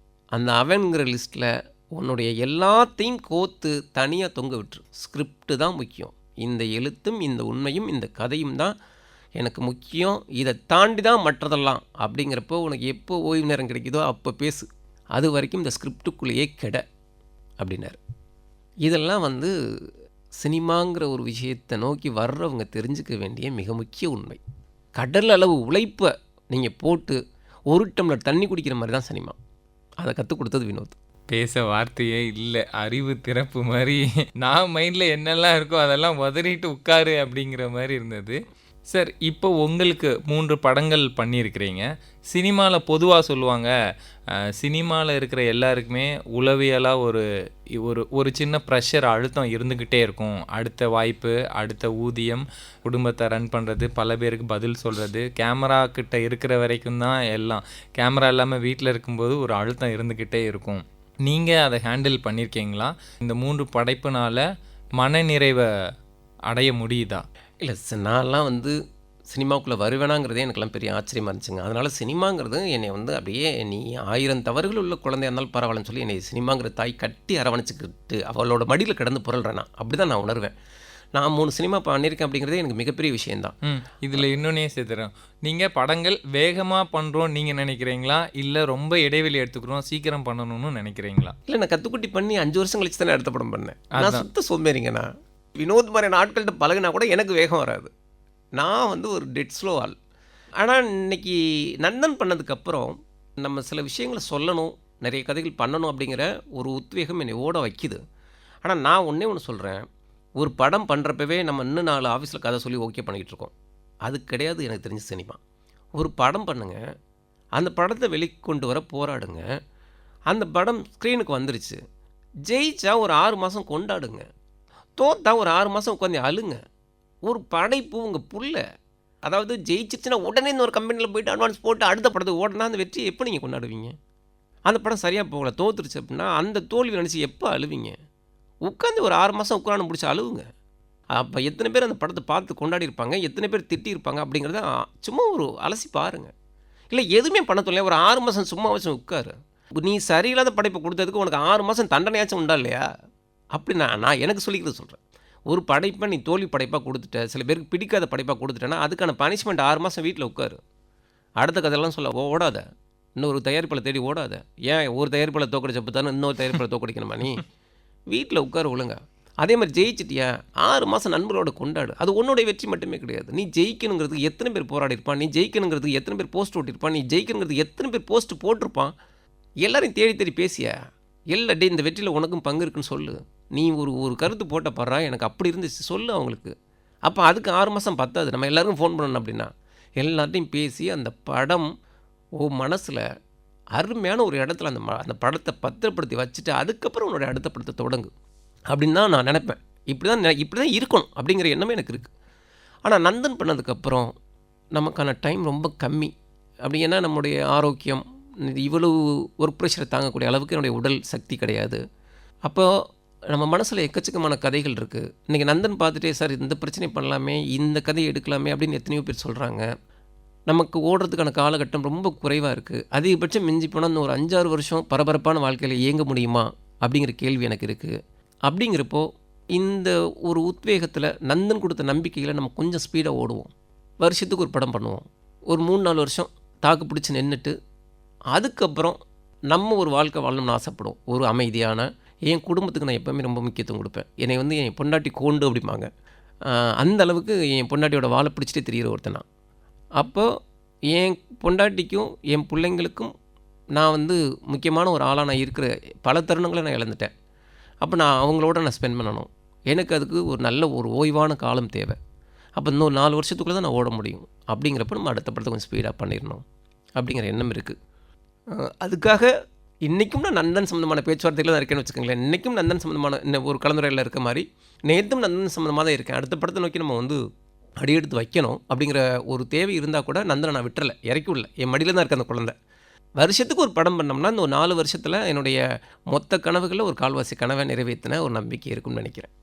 அந்த அவன்கிற லிஸ்ட்டில் உன்னுடைய எல்லாத்தையும் கோத்து தனியாக தொங்க விட்டுரு. ஸ்கிரிப்டு தான் முக்கியம். இந்த எழுத்தும் இந்த உண்மையும் இந்த கதையும் தான் எனக்கு முக்கியம். இதை தாண்டி தான் மற்றதெல்லாம் அப்படிங்கிறப்போ உனக்கு எப்போ ஓய்வு நேரம் கிடைக்குதோ அப்போ பேசு. அது வரைக்கும் இந்த ஸ்கிரிப்டுக்குள்ளேயே கெட அப்படின்னாரு. இதெல்லாம் வந்து சினிமாங்கிற ஒரு விஷயத்தை நோக்கி வர்றவங்க தெரிஞ்சுக்க வேண்டிய மிக முக்கிய உண்மை. கடல் அளவு உழைப்பை நீங்கள் போட்டு ஒரு டம்ளர் தண்ணி குடிக்கிற மாதிரி தான் சினிமா. அதை கற்றுக் கொடுத்தது வினோத். பேச வார்த்தையே இல்லை, அறிவு திறப்பு மாதிரி. நான் மைண்டில் என்னெல்லாம் இருக்கோ அதெல்லாம் உதறிட்டு உட்காரு அப்படிங்கிற மாதிரி இருந்தது. சார், இப்போ உங்களுக்கு 3 படங்கள் பண்ணியிருக்கிறீங்க. சினிமாவில் பொதுவாக சொல்லுவாங்க, சினிமாவில் இருக்கிற எல்லாருக்குமே உளவியலாக ஒரு ஒரு ஒரு சின்ன ப்ரெஷர் அழுத்தம் இருந்துக்கிட்டே இருக்கும். அடுத்த வாய்ப்பு, அடுத்த ஊதியம், குடும்பத்தை ரன் பண்ணுறது, பல பேருக்கு பதில் சொல்கிறது, கேமரா கிட்ட இருக்கிற வரைக்கும் தான் எல்லாம். கேமரா இல்லாமல் வீட்டில் இருக்கும்போது ஒரு அழுத்தம் இருந்துக்கிட்டே இருக்கும். நீங்கள் அதை ஹேண்டில் பண்ணியிருக்கீங்களா? இந்த 3 படைப்புனால் மனநிறைவை அடைய முடியுதா? இல்லை சார், நான்லாம் வந்து சினிமாவுக்குள்ளே வருவேனாங்கிறதே எனக்குலாம் பெரிய ஆச்சரியமாக இருந்துச்சுங்க. அதனால் சினிமாங்கிறது என்னை வந்து அப்படியே நீ 1000 தவறுகள் உள்ள குழந்தையா இருந்தாலும் பரவாயில்லன்னு சொல்லி என்னை சினிமாங்கிற தாய் கட்டி அரவணைச்சிக்கிட்டு அவளோட மடியில் கிடந்து புரள்றேன். நான் அப்படி தான் நான் உணர்வேன். நான் 3 சினிமா பண்ணியிருக்கேன் அப்படிங்கிறதே எனக்கு மிகப்பெரிய விஷயந்தான். இதில் இன்னொன்னே சேர்த்துறேன், நீங்கள் படங்கள் வேகமாக பண்ணுறோம் நீங்கள் நினைக்கிறீங்களா, இல்லை ரொம்ப இடைவெளி எடுத்துக்கிறோம் சீக்கிரம் பண்ணணும்னு நினைக்கிறீங்களா? இல்லை, நான் கற்றுக்குட்டி பண்ணி 5 வருஷம் கழிச்சு தானே அடுத்த படம் பண்ணேன். நான் சுத்த சோம்பேறிங்கண்ணா. வினோத் மாதிரியான ஆட்கள்கிட்ட பழகினா கூட எனக்கு வேகம் வராது. நான் வந்து ஒரு டெட் ஸ்லோ ஆள். ஆனால் இன்னைக்கு நந்தன் பண்ணதுக்கப்புறம் நம்ம சில விஷயங்களை சொல்லணும், நிறைய கதைகள் பண்ணணும் அப்படிங்கிற ஒரு உத்வேகம் என்னை ஓட வைக்குது. ஆனால் நான் ஒன்றே ஒன்று சொல்கிறேன், ஒரு படம் பண்ணுறப்பவே நம்ம இன்னும் 4 ஆஃபீஸில் கதை சொல்லி ஓகே பண்ணிக்கிட்டு இருக்கோம். அது கிடையாது எனக்கு தெரிஞ்ச சினிமா. ஒரு படம் பண்ணுங்க, அந்த படத்தை வெளிக்கொண்டு வர போராடுங்க. அந்த படம் ஸ்க்ரீனுக்கு வந்துருச்சு, ஜெயிச்சா ஒரு 6 மாதம் கொண்டாடுங்க, தோத்தா ஒரு 6 மாதம் உட்காந்து அழுங்க. ஒரு படைப்பு உங்கள் புள்ள, அதாவது ஜெயிச்சிருச்சுன்னா உடனே இந்த ஒரு கம்பெனியில் போய்ட்டு அட்வான்ஸ் போட்டு அடுத்த படத்துக்கு ஓடனா அந்த வெற்றியை எப்போ நீங்கள் கொண்டாடுவீங்க? அந்த படம் சரியாக போகல, தோத்துருச்சு அப்படின்னா அந்த தோல்வி நினச்சி எப்போ அழுவீங்க? உட்காந்து ஒரு 6 மாதம் உட்காந்து பிடிச்சி அழுவுங்க. அப்போ எத்தனை பேர் அந்த படத்தை பார்த்து கொண்டாடி இருப்பாங்க, எத்தனை பேர் திட்டியிருப்பாங்க அப்படிங்கிறத சும்மா ஒரு அலசி பாருங்கள். இல்லை எதுவுமே பண்ண தொல்லையா, ஒரு 6 மாதம் சும்மா வச்சு உட்காரு. நீ சரியில்லாத படைப்பை கொடுத்ததுக்கு உனக்கு 6 மாதம் தண்டனையாச்சும் உண்டா இல்லையா? அப்படி நான் எனக்கு சொல்லிக்கிறது சொல்கிறேன். ஒரு படைப்பை நீ தோல்வி படைப்பாக கொடுத்துட்ட, சில பேருக்கு பிடிக்காத படைப்பாக கொடுத்துட்டேன்னா அதுக்கான பனிஷ்மெண்ட் 6 மாதம் வீட்டில் உட்காரு. அடுத்த கதையெல்லாம் சொல்ல ஓடாத, இன்னொரு தயாரிப்பாளர் தேடி ஓடாத. ஏன் ஒரு தயாரிப்பாளர் தோக்கடிச்சப்போ தானே இன்னொரு தயாரிப்பாளர் தோக்கடிக்கணுமா நீ? வீட்டில் உட்காரு ஒழுங்கா. அதே மாதிரி ஜெயிச்சிட்டியா 6 மாதம் நண்பர்களோட கொண்டாடு. அது உன்னுடைய வெற்றி மட்டுமே கிடையாது. நீ ஜெயிக்கணுங்கிறதுக்கு எத்தனை பேர் போராடி இருப்பான், நீ ஜெயிக்கணுங்கிறதுக்கு எத்தனை பேர் போஸ்ட் ஓட்டியிருப்பான், நீ ஜெயிக்கணுங்கிறதுக்கு எத்தனை பேர் போஸ்ட் போட்டிருப்பான். எல்லாரையும் தேடி தேடி பேசியா டே இந்த வெற்றியில் உனக்கும் பங்கு இருக்குன்னு சொல்லு. நீ ஒரு கருத்து போட்ட பாடுறா, எனக்கு அப்படி இருந்துச்சு சொல்லு அவங்களுக்கு. அப்போ அதுக்கு 6 மாதம் பத்தாது. நம்ம எல்லாருக்கும் ஃபோன் பண்ணணும் அப்படின்னா எல்லார்ட்டையும் பேசி அந்த படம் மனசில் அருமையான ஒரு இடத்துல அந்த படத்தை பத்திரப்படுத்தி வச்சுட்டு அதுக்கப்புறம் உன்னுடைய அடுத்த படத்தை தொடங்கு அப்படின்னு தான் நான் நினைப்பேன். இப்படி தான் இருக்கணும் அப்படிங்கிற எண்ணமே எனக்கு இருக்குது. ஆனால் நந்தன் பண்ணதுக்கப்புறம் நமக்கான டைம் ரொம்ப கம்மி. அப்படி ஏன்னா நம்முடைய ஆரோக்கியம் இவ்வளவு ஒர்க் ப்ரெஷரை தாங்கக்கூடிய அளவுக்கு என்னுடைய உடல் சக்தி கிடையாது. அப்போது நம்ம மனசில் எக்கச்சக்கமான கதைகள் இருக்குது. இன்றைக்கி நந்தன் பார்த்துட்டே சார் இந்த பிரச்சனை பண்ணலாமே, இந்த கதையை எடுக்கலாமே அப்படின்னு எத்தனையோ பேர் சொல்கிறாங்க. நமக்கு ஓடுறதுக்கான காலகட்டம் ரொம்ப குறைவாக இருக்குது. அதிகபட்சம் மிஞ்சி போனால் இன்னும் ஒரு 5-6 வருஷம் பரபரப்பான வாழ்க்கையில் இயங்க முடியுமா அப்படிங்கிற கேள்வி எனக்கு இருக்குது. அப்படிங்கிறப்போ இந்த ஒரு உத்வேகத்தில் நந்தன் கொடுத்த நம்பிக்கையில் நம்ம கொஞ்சம் ஸ்பீடாக ஓடுவோம். வருஷத்துக்கு ஒரு படம் பண்ணுவோம். ஒரு 3-4 வருஷம் தாக்கு பிடிச்சி நின்றுட்டு அதுக்கப்புறம் நம்ம ஒரு வாழ்க்கை வாழணும்னு ஆசைப்படுவோம். ஒரு அமைதியான என் குடும்பத்துக்கு நான் எப்போவுமே ரொம்ப முக்கியத்துவம் கொடுப்பேன். என்னை வந்து என் பொண்டாட்டி கோண்டு அப்படிம்பாங்க. அந்த அளவுக்கு என் பொண்டாட்டியோட வாழை பிடிச்சிட்டே தெரிகிற ஒருத்தன் நான். அப்போது என் பொண்டாட்டிக்கும் என் பிள்ளைங்களுக்கும் நான் வந்து முக்கியமான ஒரு ஆளாக நான் இருக்கிற பல தருணங்களை நான் இழந்துட்டேன். அப்போ நான் அவங்களோட நான் ஸ்பெண்ட் பண்ணணும். எனக்கு அதுக்கு ஒரு நல்ல ஒரு ஓய்வான காலம் தேவை. அப்போ இன்னும் 4 வருஷத்துக்குள்ளே தான் நான் ஓட முடியும். அப்படிங்கிறப்ப நம்ம அடுத்த படத்தை கொஞ்சம் ஸ்பீடாக பண்ணிடணும் அப்படிங்கிற எண்ணம் இருக்குது. அதுக்காக இன்றைக்கும் நான் நந்தன் சம்மந்தமான பேச்சுவார்த்தைகள் தான் இருக்கேன்னு வச்சுக்கோங்களேன். இன்றைக்கும் நந்தன் சம்மந்தமான இன்னும் ஒரு கலந்துரையில் இருக்க மாதிரி நேற்றும் நந்தன் சம்மந்தமாக தான் இருக்கேன். அடுத்த படத்தை நோக்கி நம்ம வந்து அடியெடுத்து வைக்கணும் அப்படிங்கிற ஒரு தேவை இருந்தால் கூட நந்தனை நான் விட்டுறலை, இறக்கி விடல. என் மடியில் தான் இருக்க அந்த குழந்தை. வருஷத்துக்கு ஒரு படம் பண்ணோம்னா இந்த ஒரு 4 வருஷத்தில் என்னுடைய மொத்த கனவுகளில் ஒரு கால்வாசி கனவை நிறைவேற்றின ஒரு நம்பிக்கை இருக்குன்னு நினைக்கிறேன்.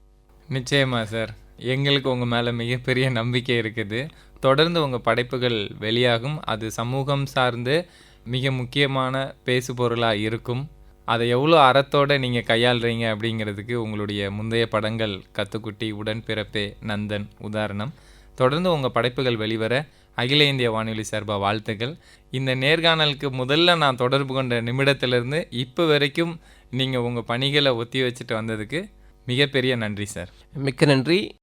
நிச்சயமாக சார், எங்களுக்கு உங்கள் மேலே மிகப்பெரிய நம்பிக்கை இருக்குது. தொடர்ந்து உங்கள் படைப்புகள் வெளியாகும். அது சமூகம் சார்ந்து மிக முக்கியமான பேசு பொருளாக இருக்கும். அதை எவ்வளோ அறத்தோடு நீங்கள் கையாளுறீங்க அப்படிங்கிறதுக்கு உங்களுடைய முந்தைய படங்கள் கத்துக்குட்டி, உடன்பிறப்பே, நந்தன் உதாரணம். தொடர்ந்து உங்கள் படைப்புகள் வெளிவர அகில இந்திய வானொலி சார்பாக வாழ்த்துக்கள். இந்த நேர்காணலுக்கு முதல்ல நான் தொடர்பு கொண்ட நிமிடத்திலிருந்து இப்போ வரைக்கும் நீங்கள் உங்கள் பணிகளை ஒத்தி வச்சுட்டு வந்ததுக்கு மிகப்பெரிய நன்றி சார். மிக்க நன்றி.